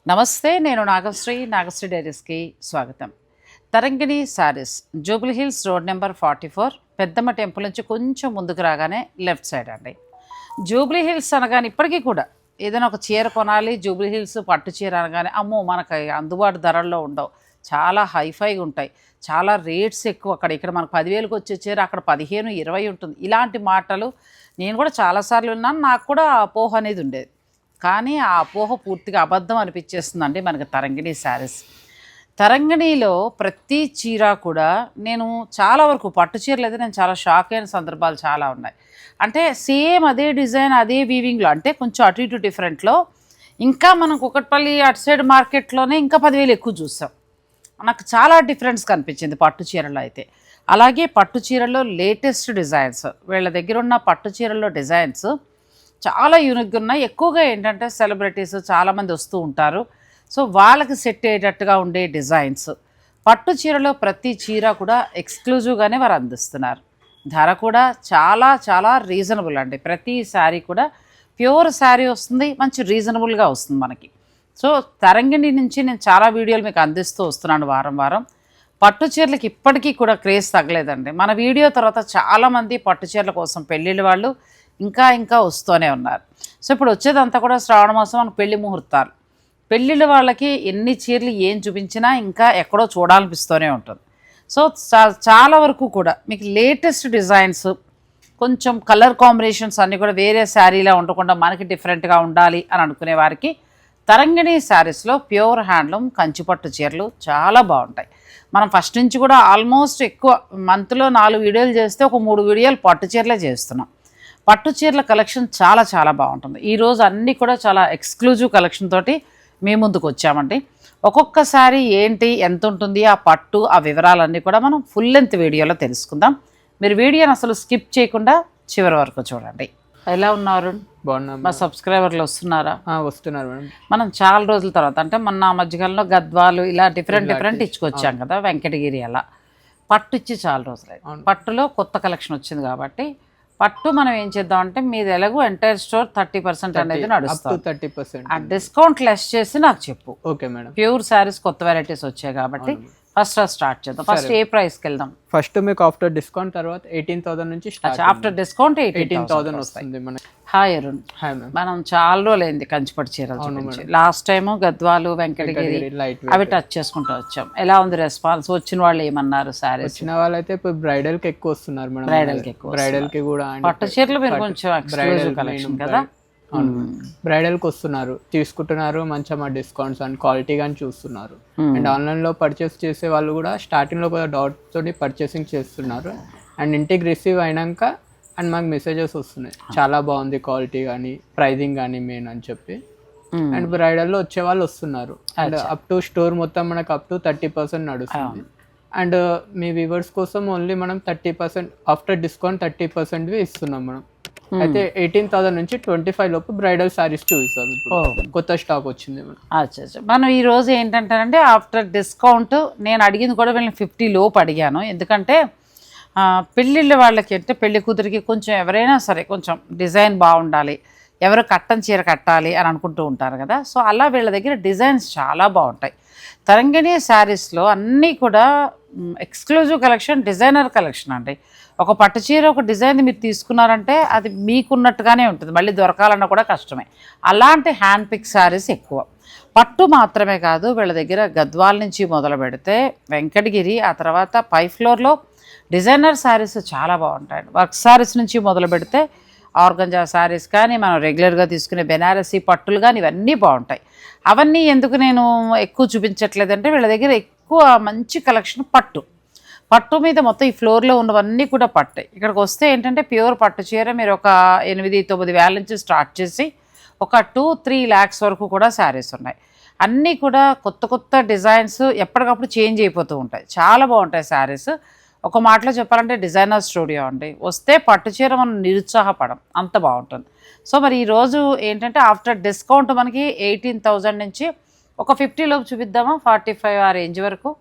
నమస్తే, నేను నాగశ్రీ డైరీస్కి స్వాగతం. Tarangini saris, Jubilee Hills road number 44, Peddamma temple నుంచి కొంచెం ముందుకు రాగానే లెఫ్ట్ సైడ్ అండి. జూబ్లీ హిల్స్ అనగానే ఇప్పటికీ కూడా ఏదైనా ఒక చీర కొనాలి, జూబ్లీ హిల్స్ పట్టు చీర అనగానే అమ్మో మనకు అందుబాటు ధరల్లో ఉండవు, చాలా హైఫైగా ఉంటాయి, చాలా రేట్స్ ఎక్కువ. ఇక్కడ మనకు 10,000కి వచ్చే చీర అక్కడ 15, 20 ఉంటుంది. ఇలాంటి మాటలు నేను కూడా చాలాసార్లు విన్నాను. నాకు కూడా ఆ అపోహ అనేది ఉండేది. కానీ ఆ అపోహ పూర్తిగా అబద్ధం అనిపించేస్తుందండి మనకి తరంగిణి శారీస్. తరంగిణిలో ప్రతి చీర కూడా నేను చాలా వరకు పట్టు చీరలు అయితే నేను చాలా షాక్ అయిన సందర్భాలు చాలా ఉన్నాయి. అంటే సేమ్ అదే డిజైన్, అదే వీవింగ్లో, అంటే కొంచెం అటు ఇటు డిఫరెంట్లో. ఇంకా మనం కుకట్పల్లి అటు సైడ్ మార్కెట్లోనే ఇంకా 10,000 ఎక్కువ చూసాం. నాకు చాలా డిఫరెన్స్ కనిపించింది పట్టు చీరలో అయితే. అలాగే పట్టు చీరల్లో లేటెస్ట్ డిజైన్స్, వీళ్ళ దగ్గర ఉన్న పట్టు చీరల్లో డిజైన్స్ చాలా యూనిక్గా ఉన్నాయి. ఎక్కువగా ఏంటంటే సెలబ్రిటీస్ చాలామంది వస్తూ ఉంటారు. సో వాళ్ళకి సెట్ అయ్యేటట్టుగా ఉండే డిజైన్స్. పట్టు చీరలో ప్రతి చీర కూడా ఎక్స్క్లూజివ్గానే వారు అందిస్తున్నారు. ధర కూడా చాలా చాలా రీజనబుల్ అండి. ప్రతి శారీ కూడా ప్యూర్ శారీ వస్తుంది, మంచి రీజనబుల్గా వస్తుంది మనకి. సో తరంగిణి నుంచి నేను చాలా వీడియోలు మీకు అందిస్తూ వస్తున్నాను వారం వారం. పట్టు చీరలకి ఇప్పటికీ కూడా క్రేజ్ తగ్గలేదండి. మన వీడియో తర్వాత చాలామంది పట్టు చీరల కోసం పెళ్ళిళ్ళ వాళ్ళు ఇంకా వస్తూనే ఉన్నారు. సో ఇప్పుడు వచ్చేదంతా కూడా శ్రావణ మాసం, మనకు పెళ్లి ముహూర్తాలు. పెళ్ళిళ్ళ వాళ్ళకి ఎన్ని చీరలు ఏం చూపించినా ఇంకా ఎక్కడో చూడాలనిపిస్తూనే ఉంటుంది. సో చాలా వరకు కూడా మీకు లేటెస్ట్ డిజైన్స్, కొంచెం కలర్ కాంబినేషన్స్ అన్నీ కూడా వేరే శారీలా ఉండకుండా మనకి డిఫరెంట్గా ఉండాలి అని అనుకునే వారికి తరంగిణి శారీస్లో ప్యూర్ హ్యాండ్లూమ్ కంచిపట్టు చీరలు చాలా బాగుంటాయి. మనం ఫస్ట్ నుంచి కూడా ఆల్మోస్ట్ ఎక్కువ మంత్లో 4 వీడియోలు చేస్తే ఒక 3 వీడియోలు పట్టు చీరలే చేస్తున్నాం. పట్టు చీరల కలెక్షన్ చాలా చాలా బాగుంటుంది. ఈరోజు అన్నీ కూడా చాలా ఎక్స్క్లూజివ్ కలెక్షన్ తోటి మీ ముందుకు వచ్చామండి. ఒక్కొక్కసారి ఏంటి, ఎంత ఉంటుంది ఆ పట్టు, ఆ వివరాలన్నీ కూడా మనం ఫుల్ లెంత్ వీడియోలో తెలుసుకుందాం. మీరు వీడియోని అసలు స్కిప్ చేయకుండా చివరి వరకు చూడండి. ఎలా ఉన్నారు? బాగున్నాం. మా సబ్స్క్రైబర్లు వస్తున్నారా? వస్తున్నారు మేడం. మనం చాలా రోజుల తర్వాత, అంటే మొన్న మధ్యకాలంలో గద్వాలు ఇలా డిఫరెంట్ ఇచ్చుకొచ్చాం కదా, వెంకటగిరి అలా. పట్టు ఇచ్చి చాలా రోజులు. పట్టులో కొత్త కలెక్షన్ వచ్చింది కాబట్టి పట్టు మనం ఏం చేద్దాం అంటే, మీది ఎలాగో ఎంటైర్ స్టోర్ 30% అనేది నడుస్తుంది. 30% ఆ డిస్కౌంట్ లెస్ చేసి నాకు చెప్పు. Okay madam. ప్యూర్ శారీస్ కొత్త వెరైటీస్ వచ్చాయి కాబట్టి ఫస్ట్ స్టార్ట్ చేద్దాం. ఫస్ట్ ఏ ప్రైస్కి వెళ్దాం? ఫస్ట్ మీకు ఆఫ్టర్ డిస్కౌంట్ తర్వాత 18,000 నుంచి స్టార్ట్. ఆఫ్టర్ డిస్కౌంట్ 18,000 వస్తుంది మనకి. హాయ్ అరుణ్. Hi ma'am. మనం చాలా రోజులైంది కంచిపట్టు చీరలు చూపించి. లాస్ట్ టైము గద్వాలు, వెంకటగిరి అవి టచ్ చేసుకుంటూ వచ్చాం. ఎలా ఉంది రెస్పాన్స్? వచ్చిన వాళ్ళు ఏమన్నారు? సారీస్ వచ్చిన వాళ్ళైతే ఇప్పుడు బ్రైడల్ కి ఎక్కువ వస్తున్నారు మేడం. బ్రైడల్ కి కూడా పట్టు చీరలు మీరు కొంచెం ఎక్స్క్లూజివ్ కలెక్షన్ కదా. బ్రైడల్ కి వస్తున్నారు, తీసుకుంటున్నారు, మంచిగా మా డిస్కౌంట్స్ అండ్ క్వాలిటీ కానీ చూస్తున్నారు. అండ్ ఆన్లైన్ లో పర్చేస్ చేసే వాళ్ళు కూడా స్టార్టింగ్ లో కూడా డౌట్ తోటి పర్చేసింగ్ చేస్తున్నారు. అండ్ ఇంటికి రిసీవ్ అయినాక అండ్ మాకు మెసేజెస్ వస్తున్నాయి, చాలా బాగుంది క్వాలిటీ కానీ ప్రైజింగ్ కానీ మెయిన్ అని చెప్పి. అండ్ బ్రైడల్లో వచ్చే వాళ్ళు వస్తున్నారు. అండ్ అప్ టు స్టోర్ మొత్తం మనకు అప్ టు 30% నడుస్తుంది. అండ్ మీ వ్యూవర్స్ కోసం ఓన్లీ మనం 30% ఆఫ్టర్ డిస్కౌంట్ 30% ఇస్తున్నాం మనం. అయితే 18,000 నుంచి 25 లోపు బ్రైడల్ శారీస్ చూపిస్తాం. ఇప్పుడు కొత్త స్టాక్ వచ్చింది మేడం. అచ్చా, మనం ఈ రోజు ఏంటంటే ఆఫ్టర్ డిస్కౌంట్, నేను అడిగింది కూడా వీళ్ళని 50 లోపు అడిగాను. ఎందుకంటే పెళ్ళిళ్ళ వాళ్ళకి అంటే పెళ్లి కూతురికి కొంచెం ఎవరైనా సరే కొంచెం డిజైన్ బాగుండాలి, ఎవరు కట్టని చీర కట్టాలి అని అనుకుంటూ ఉంటారు కదా. సో అలా వీళ్ళ దగ్గర డిజైన్స్ చాలా బాగుంటాయి. తరంగిణి శారీస్లో అన్నీ కూడా ఎక్స్క్లూజివ్ కలెక్షన్, డిజైనర్ కలెక్షన్ అండి. ఒక పట్టు చీర ఒక డిజైన్ మీరు తీసుకున్నారంటే అది మీకున్నట్టుగానే ఉంటుంది, మళ్ళీ దొరకాలన్నా కూడా కష్టమే. అలాంటి హ్యాండ్ పిక్ శారీస్ ఎక్కువ. పట్టు మాత్రమే కాదు, వీళ్ళ దగ్గర గద్వాల నుంచి మొదలు పెడితే వెంకటగిరి, ఆ తర్వాత పై ఫ్లోర్లో డిజైనర్ శారీస్ చాలా బాగుంటాయి. వర్క్ శారీస్ నుంచి మొదలు పెడితే ఆర్గంజా శారీస్ కానీ, మనం రెగ్యులర్గా తీసుకునే బెనారసీ పట్టులు కానీ, ఇవన్నీ బాగుంటాయి. అవన్నీ ఎందుకు నేను ఎక్కువ చూపించట్లేదంటే, వీళ్ళ దగ్గర ఎక్కువ మంచి కలెక్షన్ పట్టు మీద మొత్తం ఈ ఫ్లోర్లో ఉన్నవన్నీ కూడా పట్టే. ఇక్కడికి వస్తే ఏంటంటే ప్యూర్ పట్టు చీర మీరు ఒక 8-9 వేల నుంచి స్టార్ట్ చేసి ఒక 2-3 lakhs వరకు కూడా శారీస్ ఉన్నాయి. అన్నీ కూడా కొత్త డిజైన్స్ ఎప్పటికప్పుడు చేంజ్ అయిపోతూ ఉంటాయి. చాలా బాగుంటాయి శారీస్. ఒక మాటలో చెప్పాలంటే డిజైనర్ స్టూడియో అండి. వస్తే పట్టు చీర మనం నిరుత్సాహపడం, అంత బాగుంటుంది. సో మరి ఈరోజు ఏంటంటే ఆఫ్టర్ డిస్కౌంట్ మనకి 18,000 నుంచి ఒక 50 లోపు చూపిద్దామా, 45 ఆ రేంజ్ వరకు?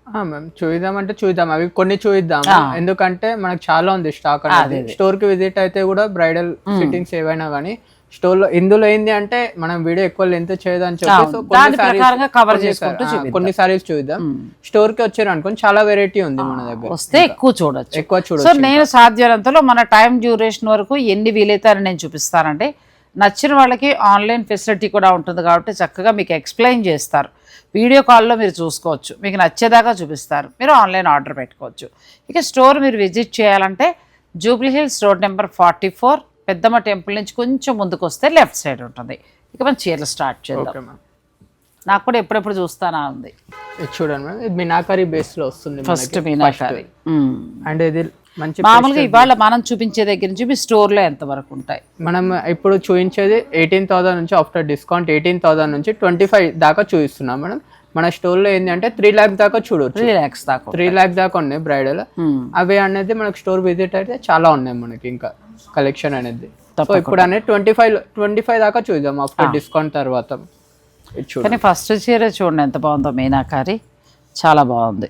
మ్యామ్ చూద్దామంటే చూద్దాం, అవి కొన్ని చూద్దాం. ఎందుకంటే మనకు చాలా ఉంది స్టాక్ అనేది. స్టోర్ కి విజిట్ అయితే కూడా బ్రైడల్ ఫిట్టింగ్స్ ఏవైనా కానీ స్టోర్ లో ఇందులో ఏంది అంటే మనం వీడియో ఎక్కువ లెంత్ చేయదని చెప్పి సో దాని ప్రకారంగా కవర్ చేసుకుంటూ కొన్ని సారీస్ చూద్దాం. స్టోర్ కి వచ్చారు అనుకోండి చాలా వెరైటీ ఉంది మన దగ్గర, వస్తే ఎక్కువ చూడొచ్చు. ఎక్కువ చూడొచ్చు. సో నేను సాధ్యమైనంతలో మన టైం డ్యూరేషన్ వరకు ఎన్ని వీలైతే అని నేను చూపిస్తానంటే, నచ్చిన వాళ్ళకి ఆన్లైన్ ఫెసిలిటీ కూడా ఉంటుంది కాబట్టి చక్కగా మీకు ఎక్స్ప్లెయిన్ చేస్తారు. వీడియో కాల్లో మీరు చూసుకోవచ్చు, మీకు నచ్చేదాకా చూపిస్తారు, మీరు ఆన్లైన్ ఆర్డర్ పెట్టుకోవచ్చు. ఇక స్టోర్ మీరు విజిట్ చేయాలంటే Jubilee Hills road number 44 Peddamma temple నుంచి కొంచెం ముందుకు వస్తే లెఫ్ట్ సైడ్ ఉంటుంది. ఇక మనం చీరలు స్టార్ట్ చేద్దాం. నాకు కూడా ఎప్పుడెప్పుడు చూస్తానా ఉంది. చూడండి మేడం, ఇది మీనాకారి బేస్ లో వస్తుంది ఫస్ట్ మీనాకారి. అండ్ ఇది మంచి మామూలుగా ఇవాళ మనం చూపించే దగ్గర నుంచి మీ స్టోర్లో ఎంత వరకు ఉంటాయి? మనం ఇప్పుడు చూపించేది 18,000 నుంచి, ఆఫ్టర్ డిస్కౌంట్ 18,000 నుంచి 25 దాకా చూపిస్తున్నాం మేడం. మన స్టోర్ లో ఏంటంటే 3 lakhs దాకా చూడొచ్చు. 3 lakhs దాకా 3 lakhs దాకా ఉన్నాయి బ్రైడల్. అవి అనేది మనకు స్టోర్ విజిట్ అయితే చాలా ఉన్నాయి మనకి ఇంకా కలెక్షన్ అనేది. సో ఇప్పుడు అనేది 25 దాకా చూద్దాం ఆఫ్టర్ డిస్కౌంట్ తర్వాత. కానీ ఫస్ట్ చీర చూడండి ఎంత బాగుందో, మీనాకారి చాలా బాగుంది.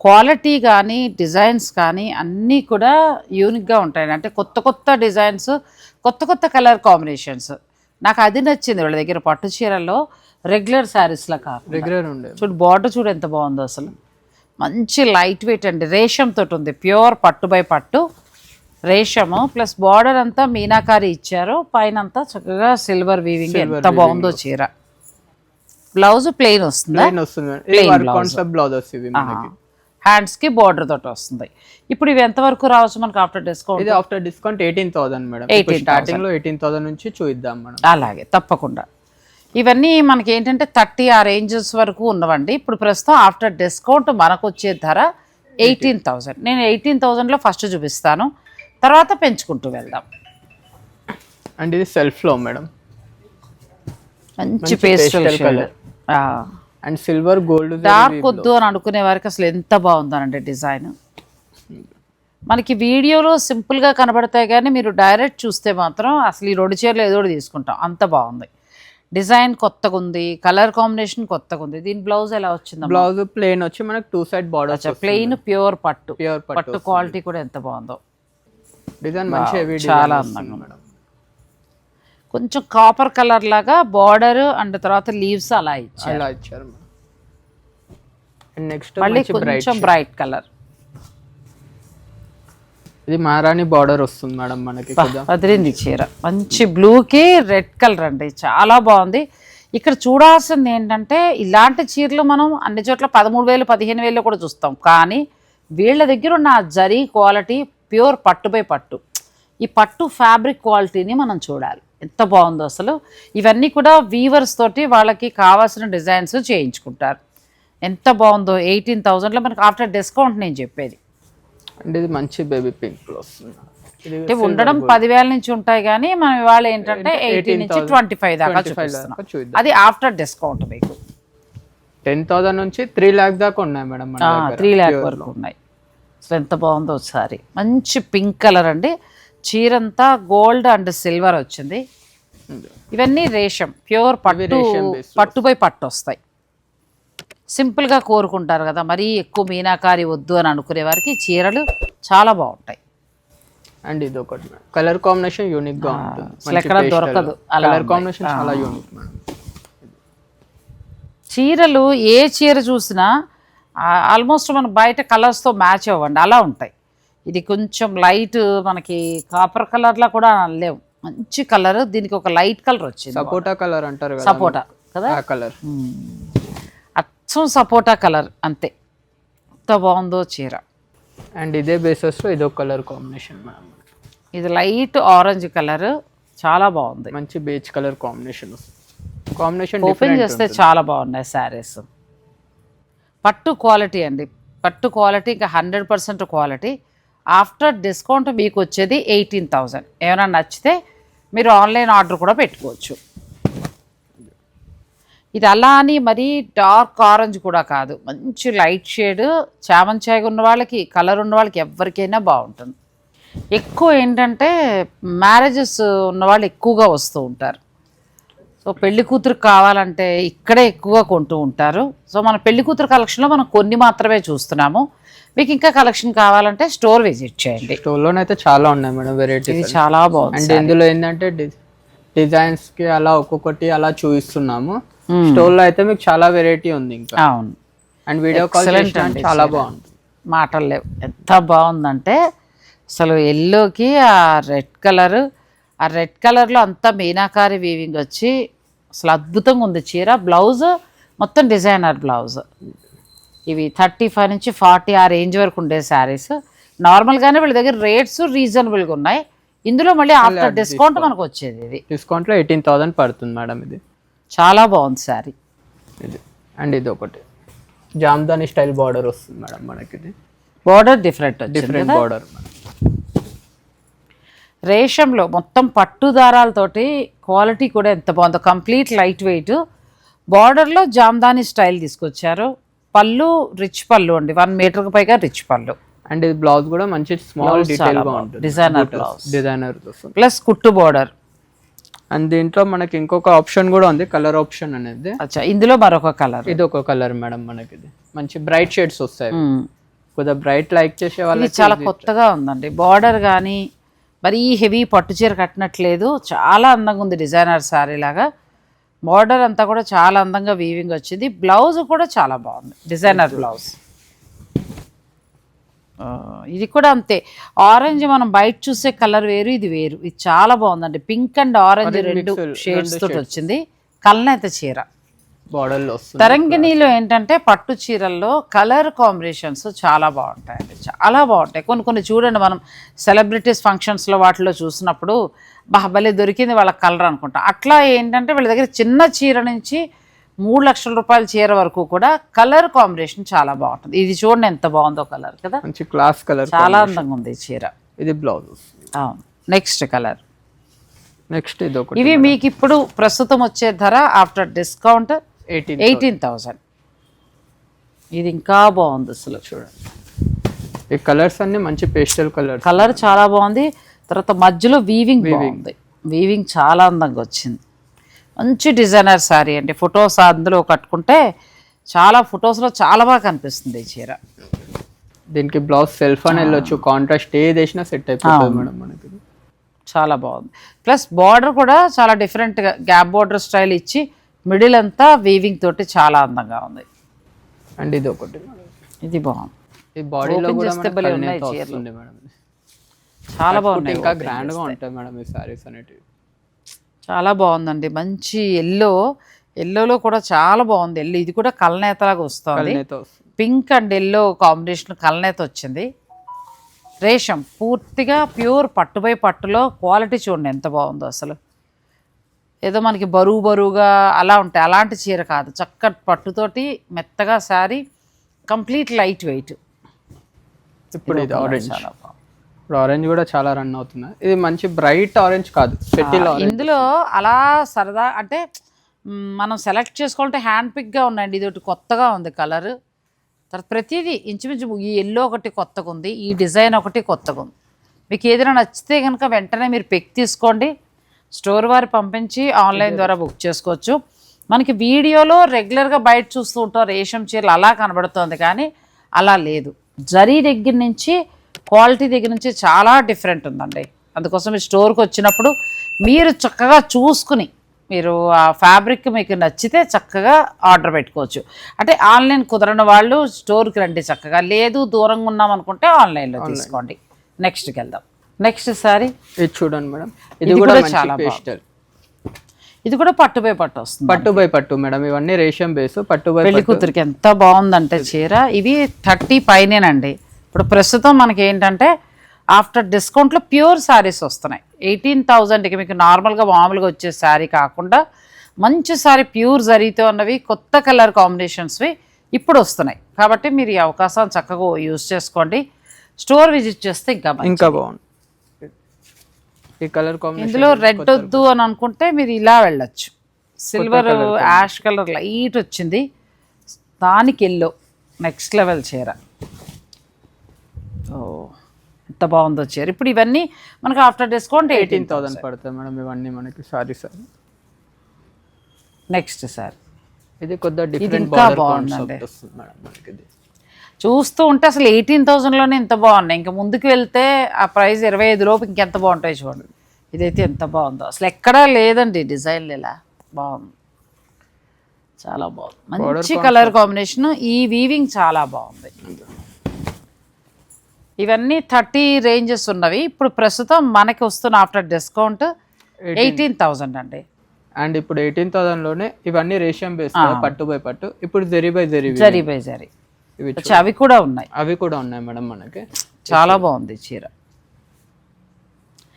క్వాలిటీ కానీ డిజైన్స్ కానీ అన్నీ కూడా యూనిక్గా ఉంటాయి. అంటే కొత్త కొత్త డిజైన్స్, కొత్త కొత్త కలర్ కాంబినేషన్స్. నాకు అది నచ్చింది వీళ్ళ దగ్గర పట్టు చీరల్లో. రెగ్యులర్ శారీస్లో కాదు, రెగ్యులర్ ఉండే. చూడు బార్డర్ చూడు ఎంత బాగుందో అసలు. మంచి లైట్ వెయిట్ అండి, రేషం తోటి ఉంది. ప్యూర్ పట్టు బై పట్టు రేషము ప్లస్ బార్డర్ అంతా మీనాకారి ఇచ్చారు. పైన అంతా చక్కగా సిల్వర్ వీవింగ్. ఎంత బాగుందో చీర. బ్లౌజ్ ప్లెయిన్ వస్తుందా? బ్లౌజ్ వస్తుంది. హ్యాండ్స్ కి బార్డర్ తోటి వస్తుంది. ఇప్పుడు ఇవి ఎంత వరకు రావచ్చు మనకు ఆఫ్టర్ డిస్కౌంట్? ఇది ఆఫ్టర్ డిస్కౌంట్ 18,000 మేడం. స్టార్టింగ్ లో 18,000 నుంచి చూద్దాం మనం. అలాగే తప్పకుండా. ఇవన్నీ మనకి ఏంటంటే 30 ఆ రేంజెస్ వరకు ఉన్నవండి. ఇప్పుడు ప్రస్తుతం ఆఫ్టర్ డిస్కౌంట్ మనకు వచ్చే ధర 18,000. నేను 18,000లో ఫస్ట్ చూపిస్తాను, తర్వాత పెంచుకుంటూ వెళ్దాం. అండ్ ఇది సెల్ఫ్ లో మేడం, మంచి pastel colour and silver gold. Dark వద్దు అని అనుకునే వారికి అసలు ఎంత బాగుందనంటే డిజైన్. మనకి వీడియోలో సింపుల్గా కనబడతాయి కానీ మీరు డైరెక్ట్ చూస్తే మాత్రం అసలు ఈ 2 చీరలు ఏదో తీసుకుంటాం, అంత బాగుంది. డిజైన్ కొత్తగా ఉంది, కలర్ కాంబినేషన్ కొత్తగా ఉంది. దీని బ్లౌజ్ ఎలా వచ్చింది? బ్లౌజ్ ప్లెయిన్ వచ్చి మనకు 2 side బార్డర్. ప్లెయిన్ ప్యూర్ పట్టు. పట్టు క్వాలిటీ కూడా ఎంత బాగుందో. డిజైన్ మంచి చాలా అందంగా మేడం. కొంచెం కాపర్ కలర్ లాగా బార్డర్ అండ్ తర్వాత లీవ్స్ అలా ఇచ్చారు. నెక్స్ట్ మళ్ళీ కొంచెం బ్రైట్ కలర్. ఇది మహారాణి బార్డర్ వస్తుంది మేడం మనకి. అదిరింది చీర. మంచి బ్లూకి రెడ్ కలర్ అండి, చాలా బాగుంది. ఇక్కడ చూడాల్సింది ఏంటంటే ఇలాంటి చీరలు మనం అన్ని చోట్ల 13,000 15,000 కూడా చూస్తాం. కానీ వీళ్ళ దగ్గర ఉన్న జరీ క్వాలిటీ ప్యూర్ పట్టు బై పట్టు. ఈ పట్టు ఫ్యాబ్రిక్ క్వాలిటీని మనం చూడాలి, ఎంత బాగుందో అసలు. ఇవన్నీ కూడా వీవర్స్ తోటి వాళ్ళకి కావాల్సిన డిజైన్స్ చేయించుకుంటారు. ఎంత బాగుందో. 18,000లో మనకి ఆఫ్టర్ డిస్కౌంట్ నేను చెప్పేది. అంటే ఇది మంచి బేబీ పింక్ వస్తుంది. అంటే ఉండడం 10,000 నుంచి ఉంటాయి కానీ మనం ఇవాళ ఏంటంటే 18 నుంచి 25 దాకా చూపిస్తున్నాం. అది ఆఫ్టర్ డిస్కౌంట్. మీకు 10,000 నుంచి 3 lakhs దాకా ఉన్నాయి మేడం. 3 lakh వరకు ఉన్నాయి. అసలు ఎంత బాగుందో ఒకసారి. మంచి పింక్ కలర్ అండి. చీరంతా గోల్డ్ అండ్ సిల్వర్ వచ్చింది. ఇవన్నీ రేషం ప్యూర్ పట్టు, పట్టు బై పట్టు వస్తాయి. సింపుల్గా కోరుకుంటారు కదా, మరీ ఎక్కువ మీనాకారి వద్దు అని అనుకునే వారికి చీరలు చాలా బాగుంటాయి. అండ్ ఇది ఒకటి కలర్ కాంబినేషన్ యూనిక్ గా ఉంటుంది, అసలు ఎక్కడ దొరకదు. కలర్ కాంబినేషన్ చాలా యూనిక్ మేడం. చీరలు ఏ చీర చూసినా ఆల్మోస్ట్ మన బయట కలర్స్తో మ్యాచ్ అవ్వండి, అలా ఉంటాయి. ఇది కొంచెం లైట్ మనకి కాపర్ కలర్లా కూడా లేవు, మంచి కలర్. దీనికి ఒక లైట్ కలర్ వచ్చింది, సపోటా కలర్ అంటారు కదా, సపోటా కదా కలర్. అచ్చం సపోటా కలర్ అంతే. ఎంత బాగుందో చీర. అండ్ ఇదే బేసెస్ లో ఇదో కలర్ కాంబినేషన్ మేడం. ఇది లైట్ ఆరెంజ్ కలర్, చాలా బాగుంది. మంచి బేజ్ కలర్ కాంబినేషన్. ఓపెన్ చేస్తే చాలా బాగున్నాయి శారీస్. పట్టు క్వాలిటీ అండి, పట్టు క్వాలిటీ ఇంకా 100% క్వాలిటీ. ఆఫ్టర్ డిస్కౌంట్ మీకు వచ్చేది 18,000. ఏమైనా నచ్చితే మీరు ఆన్లైన్ ఆర్డర్ కూడా పెట్టుకోవచ్చు. ఇది అలా అని మరీ డార్క్ ఆరెంజ్ కూడా కాదు, మంచి లైట్ షేడ్. చామంచాయిగా ఉన్న వాళ్ళకి, కలర్ ఉన్న వాళ్ళకి ఎవరికైనా బాగుంటుంది. ఎక్కువ ఏంటంటే మ్యారేజెస్ ఉన్నవాళ్ళు ఎక్కువగా వస్తూ ఉంటారు. సో పెళ్లి కూతురు కావాలంటే ఇక్కడే ఎక్కువగా కొంటూ ఉంటారు. సో మన పెళ్లి కూతురు కలెక్షన్లో మనం కొన్ని మాత్రమే చూస్తున్నాము. మీకు ఇంకా కలెక్షన్ కావాలంటే స్టోర్ విజిట్ చేయండి. స్టోర్లోనైతే చాలా ఉన్నాయి మేడం వెరైటీస్. ఇది చాలా బాగుంది. అండ్ ఇందులో ఏంటంటే డిజైన్స్ కి అలా ఒక్కొక్కటి అలా చూపిస్తున్నాము. స్టోర్ లో అయితే మీకు చాలా వెరైటీ ఉంది ఇంకా. అవును, అండ్ వీడియో కాల్ అండి చాలా బాగుంది. మాటలు లేవు, ఎంత బాగుందంటే అసలు ఎల్లోకి ఆ రెడ్ కలర్లో అంతా మీనాకారి వీవింగ్ వచ్చి అసలు అద్భుతంగా ఉంది చీర. బ్లౌజ్ మొత్తం డిజైనర్ బ్లౌజ్. ఇవి 35 నుంచి 40 ఆ రేంజ్ వరకు ఉండే శారీస్. నార్మల్గానే వీళ్ళ దగ్గర రేట్స్ రీజనబుల్గా ఉన్నాయి. ఇందులో మళ్ళీ ఆఫ్టర్ డిస్కౌంట్ మనకు వచ్చేది. ఇది డిస్కౌంట్లో 18,000 పడుతుంది మేడం. ఇది చాలా బాగుంది శారీ. ఇది అండ్ ఇది ఒకటి జామ్దాని స్టైల్ బార్డర్ వస్తుంది మేడం మనకి. ఇది బార్డర్ డిఫరెంట్ బార్డర్. రేషంలో మొత్తం పట్టు దారాలతోటి క్వాలిటీ కూడా ఎంత బాగుందో. Complete light weight. బార్డర్లో జామ్దాని స్టైల్ తీసుకొచ్చారు. పళ్ళు రిచ్ పళ్ళు అండి, 1 మీటర్కి పైగా రిచ్ పళ్ళు. అండ్ ఇది బ్లౌజ్ కూడా మంచి స్మాల్ డీటెయిల్ గా ఉంటుంది. డిజైనర్ బ్లౌజ్, డిజైనర్ ప్లస్ కుట్టు బార్డర్. అండ్ దీంట్లో మనకి ఇంకొక ఆప్షన్ కూడా ఉంది, కలర్ ఆప్షన్ అనేది. అచ్చా, ఇందులో మరొక కలర్. ఇది ఒక కలర్ మేడం మనకి. ఇది మంచి బ్రైట్ షేడ్స్ వస్తాయి. కొద్దిగా బ్రైట్ లైక్ చేసే వాళ్ళకి చాలా కొత్తగా ఉందండి. బార్డర్ కానీ మరీ హెవీ పట్టు చీర కట్టినట్లేదు, చాలా అందంగా ఉంది. డిజైనర్ శారీ లాగా బార్డర్ అంతా కూడా చాలా అందంగా వీవింగ్ వచ్చింది. బ్లౌజ్ కూడా చాలా బాగుంది, డిజైనర్ బ్లౌజ్. ఇది కూడా అంతే. ఆరెంజ్ మనం బయట చూసే కలర్ వేరు, ఇది వేరు. ఇది చాలా బాగుందండి. పింక్ అండ్ ఆరెంజ్ 2 షేడ్స్ తోటి వచ్చింది. కల్నేత చీర. తరంగిణిలో ఏంటంటే పట్టు చీరల్లో కలర్ కాంబినేషన్స్ చాలా బాగుంటాయండి, చాలా బాగుంటాయి. కొన్ని చూడండి, మనం సెలబ్రిటీస్ ఫంక్షన్స్లో వాటిలో చూసినప్పుడు భలే దొరికింది వాళ్ళ కలర్ అనుకుంటాం. అట్లా ఏంటంటే వీళ్ళ దగ్గర చిన్న చీర నుంచి 3 లక్షల రూపాయల చీర వరకు కూడా కలర్ కాంబినేషన్ చాలా బాగుంటుంది. ఇది చూడండి ఎంత బాగుందో కలర్ కదా, మంచి క్లాస్ కలర్, చాలా అందంగా ఉంది ఈ చీర. ఇది బ్లౌజ్. అవును, నెక్స్ట్ కలర్. నెక్స్ట్ ఇది ఒకటి. ఇవి మీకు ఇప్పుడు ప్రస్తుతం వచ్చే ధర ఆఫ్టర్ డిస్కౌంట్ 18,000. ఇది ఇంకా బాగుంది అసలు చూడండి. ఈ కలర్స్ అన్ని మంచి పేస్టల్ కలర్. కలర్ చాలా బాగుంది. తర్వాత మధ్యలో వీవింగ్ బాగుంది. వీవింగ్ చాలా అందంగా వచ్చింది. మంచి డిజైనర్ శారీ అండి. ఫొటోస్ అందులో కట్టుకుంటే చాలా ఫొటోస్లో చాలా బాగా కనిపిస్తుంది ఈ చీర. దీనికి బ్లౌజ్ సెల్ఫ్ అని వెళ్ళొచ్చు, కాంట్రాస్ట్ ఏది వేసినా సెట్ అయిపోతుంది మేడం మనకి. చాలా బాగుంది. ప్లస్ బార్డర్ కూడా చాలా డిఫరెంట్గా గ్యాప్ బార్డర్ స్టైల్ ఇచ్చి మిడిల్ అంతా వీవింగ్ తోటి చాలా అందంగా ఉంది. అండ్ ఇది ఒకటి, ఇది బాగుంది. ఈ బాడీలో కూడా ఉన్నాయి చీరలు మేడం, చాలా బాగున్నాయి. ఇంకా గ్రాండ్ గా ఉంటాయి మేడం ఈ సారీస్ అనేటివి. చాలా బాగుందండి. మంచి ఎల్లోలో కూడా చాలా బాగుంది. ఎల్లో ఇది కూడా కలనేతలాగా వస్తుంది. పింక్ అండ్ ఎల్లో కాంబినేషన్ కలనేత వచ్చింది. రేషం పూర్తిగా ప్యూర్ పట్టుపై పట్టులో క్వాలిటీ చూడండి ఎంత బాగుందో అసలు. ఏదో మనకి బరువుగా అలా ఉంటాయి, అలాంటి చీర కాదు. చక్కటి పట్టుతోటి మెత్తగా శారీ, కంప్లీట్ లైట్ వెయిట్. ఇప్పుడు ఇది ఆరెంజ్, చాలా బాగుంది. ఇప్పుడు ఆరెంజ్ కూడా చాలా రన్ అవుతుంది. ఇది మంచి బ్రైట్ ఆరెంజ్ కాదు, సెటిల్ ఆరెంజ్. ఇందులో అలా సరదా అంటే మనం సెలెక్ట్ చేసుకోవాలంటే హ్యాండ్ పిక్గా ఉన్నాయండి. ఇది ఒకటి కొత్తగా ఉంది కలర్. తర్వాత ప్రతిదీ ఇంచుమించు ఈ ఎల్లో ఒకటి కొత్తగా ఉంది, ఈ డిజైన్ ఒకటి కొత్తగా ఉంది. మీకు ఏదైనా నచ్చితే కనుక వెంటనే మీరు పిక్ తీసుకోండి, స్టోర్ వారు పంపించి ఆన్లైన్ ద్వారా బుక్ చేసుకోవచ్చు. మనకి వీడియోలో రెగ్యులర్గా బయట చూస్తూ ఉంటాం రేషం చీరలు అలా కనబడుతుంది, కానీ అలా లేదు. జరీ దగ్గర నుంచి క్వాలిటీ దగ్గర నుంచి చాలా డిఫరెంట్ ఉందండి. అందుకోసం మీ స్టోర్కి వచ్చినప్పుడు మీరు చక్కగా చూసుకుని మీరు ఆ ఫ్యాబ్రిక్ మీకు నచ్చితే చక్కగా ఆర్డర్ పెట్టుకోవచ్చు. అంటే ఆన్లైన్ కుదరని వాళ్ళు స్టోర్కి రండి చక్కగా, లేదు దూరంగా ఉన్నాం అనుకుంటే ఆన్లైన్లో తీసుకోండి. నెక్స్ట్కి వెళ్దాం. నెక్స్ట్ సారీ ఇది చూడండి మేడం, ఇది కూడా చాలా పేస్టల్. ఇది కూడా పట్టుబై పట్టు వస్తుంది, పట్టుబై పట్టు మేడం. ఇవన్నీ రేషం బేస్ పట్టుబై. పెళ్లి కూతురికి ఎంత బాగుందంటే చీర. ఇవి 30 పైనేనండి. ఇప్పుడు ప్రస్తుతం మనకి ఏంటంటే ఆఫ్టర్ డిస్కౌంట్లో ప్యూర్ శారీస్ వస్తున్నాయి. 18,000కి మీకు నార్మల్గా మామూలుగా వచ్చే శారీ కాకుండా మంచి శారీ ప్యూర్ జరీతో ఉన్నవి, కొత్త కలర్ కాంబినేషన్స్వి ఇప్పుడు వస్తున్నాయి. కాబట్టి మీరు ఈ అవకాశాన్ని చక్కగా యూజ్ చేసుకోండి. స్టోర్ విజిట్ చేస్తే ఇంకా బాగుంది. ఈ కలర్ కాంబినేషన్ ఇందులో రెడ్ వద్దు అని అనుకుంటే మీరు ఇలా వెళ్ళొచ్చు. సిల్వర్ యాష్ కలర్ లైట్ వచ్చింది, దానికి ఎల్లో నెక్స్ట్ లెవెల్ చీర. ఓ ఎంత బాగుందో చీర. ఇప్పుడు ఇవన్నీ మనకు ఆఫ్టర్ డిస్కౌంట్ 18,000 పడుతుంది మేడం. ఇవన్నీ మనకి సారీ. నెక్స్ట్ సార్ ఇది కొద్దిగా డిఫరెంట్ ఇంకా బాగుందండి. చూస్తూ ఉంటే అసలు 18,000లోనే ఇంత బాగున్నాయి. ఇంకా ముందుకు వెళ్తే ఆ ప్రైస్ 25 లోపు ఇంకెంత బాగుంటాయి చూడండి. ఇదైతే ఎంత బాగుందో అసలు ఎక్కడా లేదండి డిజైన్లు ఇలా బాగుంది, చాలా బాగుంది, మంచి కలర్ కాంబినేషన్. ఈ వీవింగ్ చాలా బాగుంది. ఇవన్నీ 30 రేంజెస్ ఉన్నవి. ఇప్పుడు ప్రస్తుతం మనకి వస్తున్న ఆఫ్టర్ డిస్కౌంట్ 18,000 అండి. అండ్ ఇప్పుడు 18,000లోనే ఇవన్నీ రేషియం బేస్ పట్టు బై పట్టు. ఇప్పుడు జరీ బై జరీ ఇవి అవి కూడా ఉన్నాయి. అవి కూడా ఉన్నాయి మేడం మనకి. చాలా బాగుంది చీర.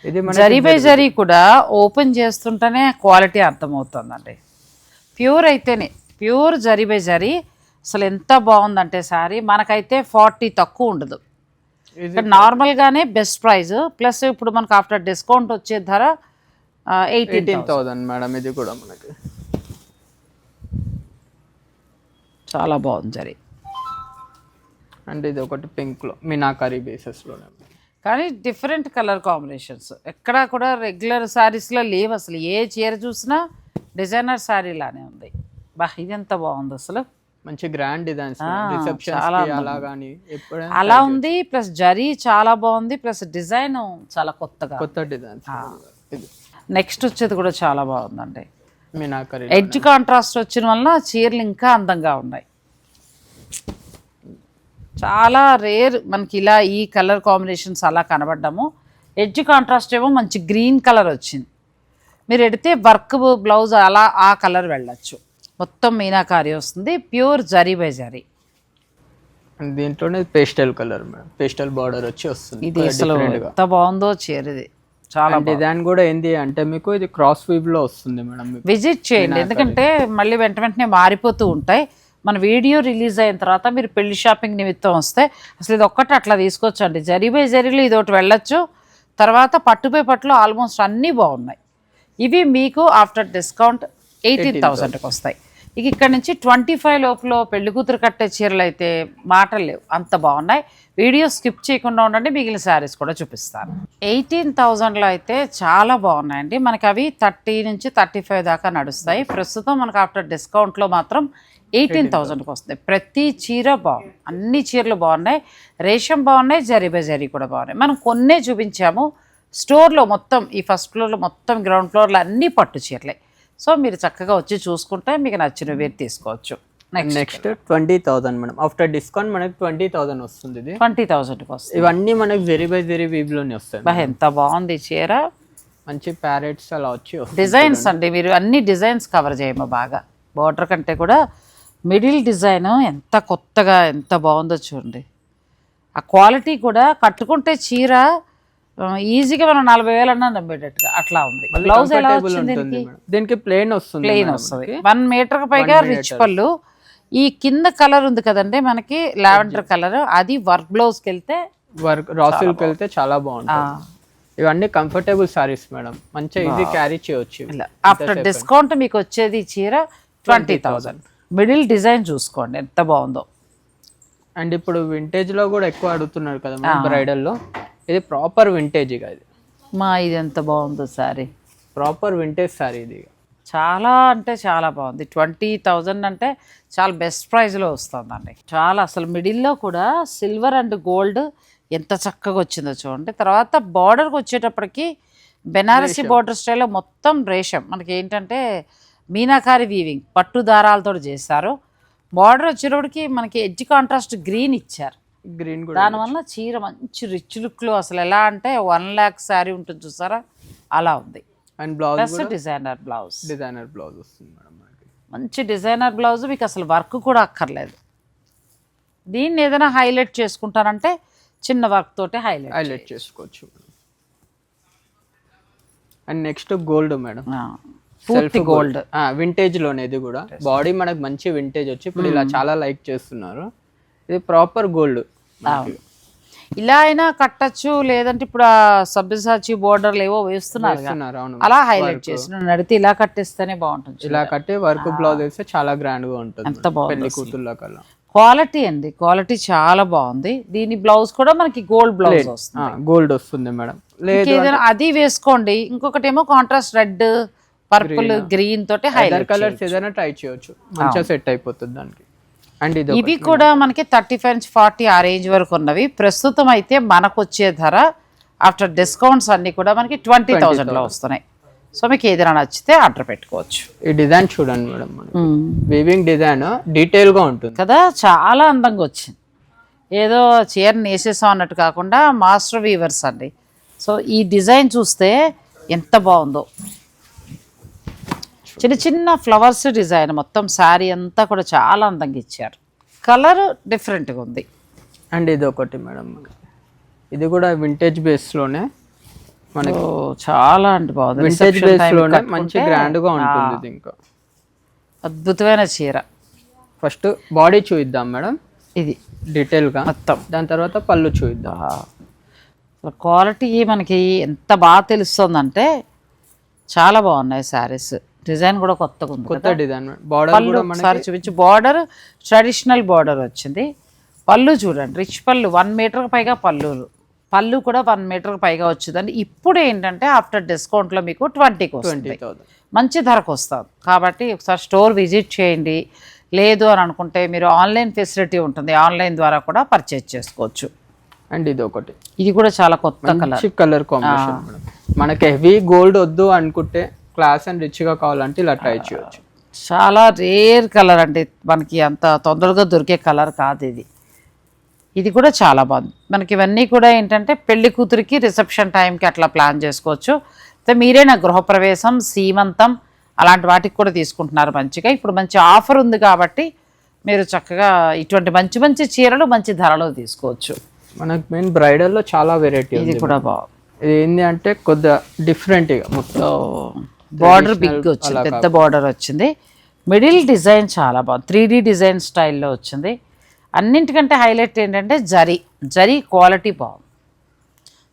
ఇది జరీ బై జరీ కూడా ఓపెన్ చేస్తుంటేనే క్వాలిటీ అర్థమవుతుందండి. ప్యూర్ అయితేనే, ప్యూర్ జరీ బై జరీ అసలు ఎంత బాగుందంటే సారీ మనకైతే 40 తక్కువ ఉండదు. నార్మల్గానే బెస్ట్ ప్రైస్ ప్లస్ ఇప్పుడు మనకు ఆఫ్టర్ డిస్కౌంట్ వచ్చే ధర 18,000 మేడం. ఇది కూడా మనకి చాలా బాగుంది జరీ. అండ్ ఇది ఒకటి పింక్లో మీనాకారీ బేసెస్లోనే, కానీ డిఫరెంట్ కలర్ కాంబినేషన్స్ ఎక్కడా కూడా రెగ్యులర్ శారీస్లో లేవు. అసలు ఏ చీర చూసినా డిజైనర్ శారీ లానే ఉంది. బా ఇది ఎంత బాగుంది అసలు, మంచి గ్రాండ్ డిజైన్స్ అలా ఉంది. ప్లస్ జరీ చాలా బాగుంది, ప్లస్ డిజైన్ చాలా కొత్త డిజైన్స్. నెక్స్ట్ వచ్చేది కూడా చాలా బాగుందండి. మీనాకారీ ఎడ్జ్ కాంట్రాస్ట్ వచ్చిన వలన చీరలు ఇంకా అందంగా ఉన్నాయి. చాలా రేర్ మనకి ఇలా ఈ కలర్ కాంబినేషన్స్ అలా కనబడ్డాము. ఎడ్జ్ కాంట్రాస్ట్ ఏమో మంచి గ్రీన్ కలర్ వచ్చింది. మీరు ఎడితే వర్క్ బ్లౌజ్ అలా ఆ కలర్ వెళ్ళచ్చు. మొత్తం మీనాకారీ వస్తుంది, ప్యూర్ జరీ బై జరీ. దీంట్లోనే pastel colour madam, pastel border వచ్చి వస్తుంది. ఇది అసలు ఎంత బాగుందో చీర. ఇది చాలా డిజైన్ కూడా ఏంది అంటే మీకు ఇది క్రాస్ వీవ్ లో వస్తుంది మేడం. విజిట్ చేయండి, ఎందుకంటే మళ్ళీ వెంటనే మారిపోతూ ఉంటాయి. మన వీడియో రిలీజ్ అయిన తర్వాత మీరు పెళ్లి షాపింగ్ నిమిత్తం వస్తే అసలు ఇది ఒక్కటి అట్లా తీసుకోవచ్చండి. జరీ బై జరీలో ఇది ఒకటి వెళ్ళొచ్చు. తర్వాత పట్టుపై పట్టులో ఆల్మోస్ట్ అన్నీ బాగున్నాయి. ఇవి మీకు ఆఫ్టర్ డిస్కౌంట్ 18,000కి వస్తాయి. ఇక ఇక్కడ నుంచి 25 లోపల పెళ్లి కూతురు కట్టే చీరలు అయితే మాటలు లేవు, అంత బాగున్నాయి. వీడియో స్కిప్ చేయకుండా ఉండండి, మిగిలిన శారీస్ కూడా చూపిస్తాను. 18,000లో అయితే చాలా బాగున్నాయండి. మనకి అవి 30 నుంచి 35 దాకా నడుస్తాయి. ప్రస్తుతం మనకు ఆఫ్టర్ డిస్కౌంట్లో మాత్రం 18,000కి వస్తాయి. ప్రతి చీర బాగుంది, అన్ని చీరలు బాగున్నాయి. రేషం బాగున్నాయి, జరీ బై జరీ కూడా బాగున్నాయి. మనం కొన్నే చూపించాము. స్టోర్లో మొత్తం ఈ ఫస్ట్ ఫ్లోర్లో మొత్తం గ్రౌండ్ ఫ్లోర్లో అన్నీ పట్టు చీరలే. సో మీరు చక్కగా వచ్చి చూసుకుంటే మీకు నచ్చిన వేరు తీసుకోవచ్చు. Next 20,000 madam. ఆఫ్టర్ డిస్కౌంట్ మనకి 20,000 వస్తుంది. ఇది 20,000కి వస్తుంది. ఇవన్నీ మనకి జరీ బై జరీ వీవ్ లోనే వస్తాయి. ఎంత బాగుంది చీర, మంచి ప్యారెట్స్ అలా వచ్చి డిజైన్స్ అండి. మీరు అన్ని డిజైన్స్ కవర్ చేయమో బాగా. బార్డర్ కంటే కూడా మిడిల్ డిజైన్ ఎంత కొత్తగా ఎంత బాగుందో చూడండి. ఆ క్వాలిటీ కూడా కట్టుకుంటే చీర ఈజీగా మనం 40,000 అన్నా నమ్మేటట్టుగా అట్లా ఉంది. బ్లౌజ్ ఎలా వచ్చింది దీనికి ప్లెయిన్ వస్తుంది. 1 మీటర్ పైగా రిచ్ పళ్ళు. ఈ కింద కలర్ ఉంది కదండి మనకి లావెండర్ కలర్, అది వర్క్ బ్లౌజ్కి వెళ్తే వర్క్ రాసిల్కి వెళ్తే చాలా బాగుంటుంది. ఇవన్నీ కంఫర్టబుల్ సారీస్ మేడం, మంచిగా ఈజీ క్యారీ చేయొచ్చు. ఆఫ్టర్ డిస్కౌంట్ మీకు వచ్చేది చీర 20,000. మిడిల్ డిజైన్ చూసుకోండి ఎంత బాగుందో. అండ్ ఇప్పుడు వింటేజ్ లో కూడా ఎక్కువ అడుగుతున్నారు కదా మేడం బ్రైడల్ లో. ఇది ప్రాపర్ వింటేజ్. ఇది ఇది ఎంత బాగుందో సారీ, ప్రాపర్ వింటేజ్ సారీ. ఇది చాలా అంటే చాలా బాగుంది. 20,000 అంటే చాలా బెస్ట్ ప్రైస్లో వస్తుందండి. చాలా అసలు మిడిల్లో కూడా సిల్వర్ అండ్ గోల్డ్ ఎంత చక్కగా వచ్చిందో చూడండి. తర్వాత బార్డర్కి వచ్చేటప్పటికి బెనారసీ బార్డర్ స్టైల్లో మొత్తం రేషం మనకి ఏంటంటే మీనాకారి వీవింగ్ పట్టు దారాలతో చేశారు. బార్డర్ వచ్చేటప్పటికి మనకి ఎడ్జ్ కాంట్రాస్ట్ గ్రీన్ ఇచ్చారు. గ్రీన్ దానివల్ల చీర మంచి రిచ్ లుక్లో అసలు ఎలా అంటే 1 lakh శారీ ఉంటుంది చూసారా అలా ఉంది. అండ్ బ్లౌజ్ డిజైనర్ బ్లౌజ్ వస్తుంది మేడం మనకి. మంచి డిజైనర్ బ్లౌజ్, మీకు అసలు వర్క్ కూడా అక్కర్లేదు. దీన్ని ఏదైనా హైలైట్ చేసుకుంటారంటే చిన్న వర్క్ తోటి హైలైట్ చేసుకోవచ్చు. అండ్ నెక్స్ట్ గోల్డ్ మేడం, పూర్తి గోల్డ్ వింటేజ్ లోనే. ఇది కూడా బాడీ మనకు మంచి వింటేజ్ వచ్చి ఇప్పుడు ఇలా చాలా లైక్ చేస్తున్నారు. ఇది ప్రాపర్ గోల్డ్. ఇలా అయినా కట్టచ్చు, లేదంటే ఇప్పుడు సబ్యసాచి బోర్డర్లు ఏవో వేస్తున్నారు అలా హైలైట్ చేసి నడితే ఇలా కట్టేస్తేనే బాగుంటుంది. ఇలా కట్టి వర్క్ బ్లౌజ్ వేస్తే చాలా గ్రాండ్ గా ఉంటుంది. ఎంత బాగుంది పెళ్లి కూతుర్ల కల్లా. క్వాలిటీ అండి, క్వాలిటీ చాలా బాగుంది. దీని బ్లౌజ్ కూడా మనకి గోల్డ్ బ్లౌజ్ వస్తుంది. గోల్డ్ వస్తుంది మేడం. లేదు అది వేసుకోండి. ఇంకొకటి ఏమో కాంట్రాస్ట్ రెడ్, పర్పుల్, గ్రీన్ తోటి హైలైట్ కలర్స్ ఏదైనా ట్రై చేయొచ్చు, మంచిగా సెట్ అయిపోతుంది దానికి. అండ్ ఇవి కూడా మనకి 35 నుంచి 40 ఆ రేంజ్ వరకు ఉన్నవి. ప్రస్తుతం అయితే మనకు వచ్చే ధర ఆఫ్టర్ డిస్కౌంట్స్ అన్నీ కూడా మనకి 20,000లో వస్తున్నాయి. సో మీకు ఏదైనా నచ్చితే ఆర్డర్ పెట్టుకోవచ్చు. ఈ డిజైన్ చూడండి మేడం, వీవింగ్ డిజైన్ డీటెయిల్గా ఉంటుంది కదా, చాలా అందంగా వచ్చింది. ఏదో చీర నేసేసాం అన్నట్టు కాకుండా మాస్టర్ వీవర్స్ అండి. సో ఈ డిజైన్ చూస్తే ఎంత బాగుందో, చిన్న చిన్న ఫ్లవర్స్ డిజైన్ మొత్తం శారీ అంతా కూడా చాలా అందంగా ఇచ్చారు. కలర్ డిఫరెంట్గా ఉంది. అండ్ ఇది ఒకటి మేడం, ఇది కూడా వింటేజ్ బేస్లోనే మనకి చాలా అంటే బాగుంది. వింటేజ్ బేస్లోనే మంచి గ్రాండ్గా ఉంటుంది. ఇది ఇంకా అద్భుతమైన చీర. ఫస్ట్ బాడీ చూద్దాం మేడం, ఇది డీటెయిల్గా మొత్తం. దాని తర్వాత పళ్ళు చూద్దాం. క్వాలిటీ మనకి ఎంత బాగా తెలుస్తుందంటే చాలా బాగున్నాయి శారీస్. డిజైన్ కూడా కొత్తగా ఉంది, కొత్త డిజైన్. బార్డర్ పళ్ళు ఒకసారి చూపించి, బార్డర్ ట్రెడిషనల్ బార్డర్ వచ్చింది. పళ్ళు చూడండి, రిచ్ పళ్ళు, 1 మీటర్కి పైగా పళ్ళు కూడా 1 మీటర్కి పైగా వచ్చిందండి. ఇప్పుడు ఏంటంటే ఆఫ్టర్ డిస్కౌంట్లో మీకు 20కి వస్తుంది, మంచి ధరకు వస్తుంది. కాబట్టి ఒకసారి స్టోర్ విజిట్ చేయండి. లేదు అని అనుకుంటే మీరు ఆన్లైన్ ఫెసిలిటీ ఉంటుంది, ఆన్లైన్ ద్వారా కూడా పర్చేజ్ చేసుకోవచ్చు. అండ్ ఇది ఒకటి, ఇది కూడా చాలా కొత్త కలర్ కాంబినేషన్. మనకి హెవీ గోల్డ్ వద్దు అనుకుంటే, క్లాస్ అండ్ రిచ్గా కావాలంటే ఇలా ట్రై చేయొచ్చు. చాలా రేర్ కలర్ అండి, మనకి అంత తొందరగా దొరికే కలర్ కాదు ఇది. ఇది కూడా చాలా బాగుంది. మనకి ఇవన్నీ కూడా ఏంటంటే పెళ్లి కూతురికి రిసెప్షన్ టైంకి అట్లా ప్లాన్ చేసుకోవచ్చు. అయితే మీరే నా గృహప్రవేశం, సీమంతం అలాంటి వాటికి కూడా తీసుకుంటున్నారు మంచిగా. ఇప్పుడు మంచి ఆఫర్ ఉంది కాబట్టి మీరు చక్కగా ఇటువంటి మంచి మంచి చీరలు మంచి ధరలో తీసుకోవచ్చు. మనకు మెయిన్ బ్రైడల్లో చాలా వెరైటీ. ఇది కూడా బాగుంది. ఇది ఏంటి అంటే కొద్దిగా డిఫరెంట్గా మొత్తం బార్డర్ బిగ్ వచ్చింది, పెద్ద బార్డర్ వచ్చింది. మిడిల్ డిజైన్ చాలా బాగుంది, 3D డిజైన్ స్టైల్లో వచ్చింది. అన్నింటికంటే హైలైట్ ఏంటంటే జరీ క్వాలిటీ బాగుంది.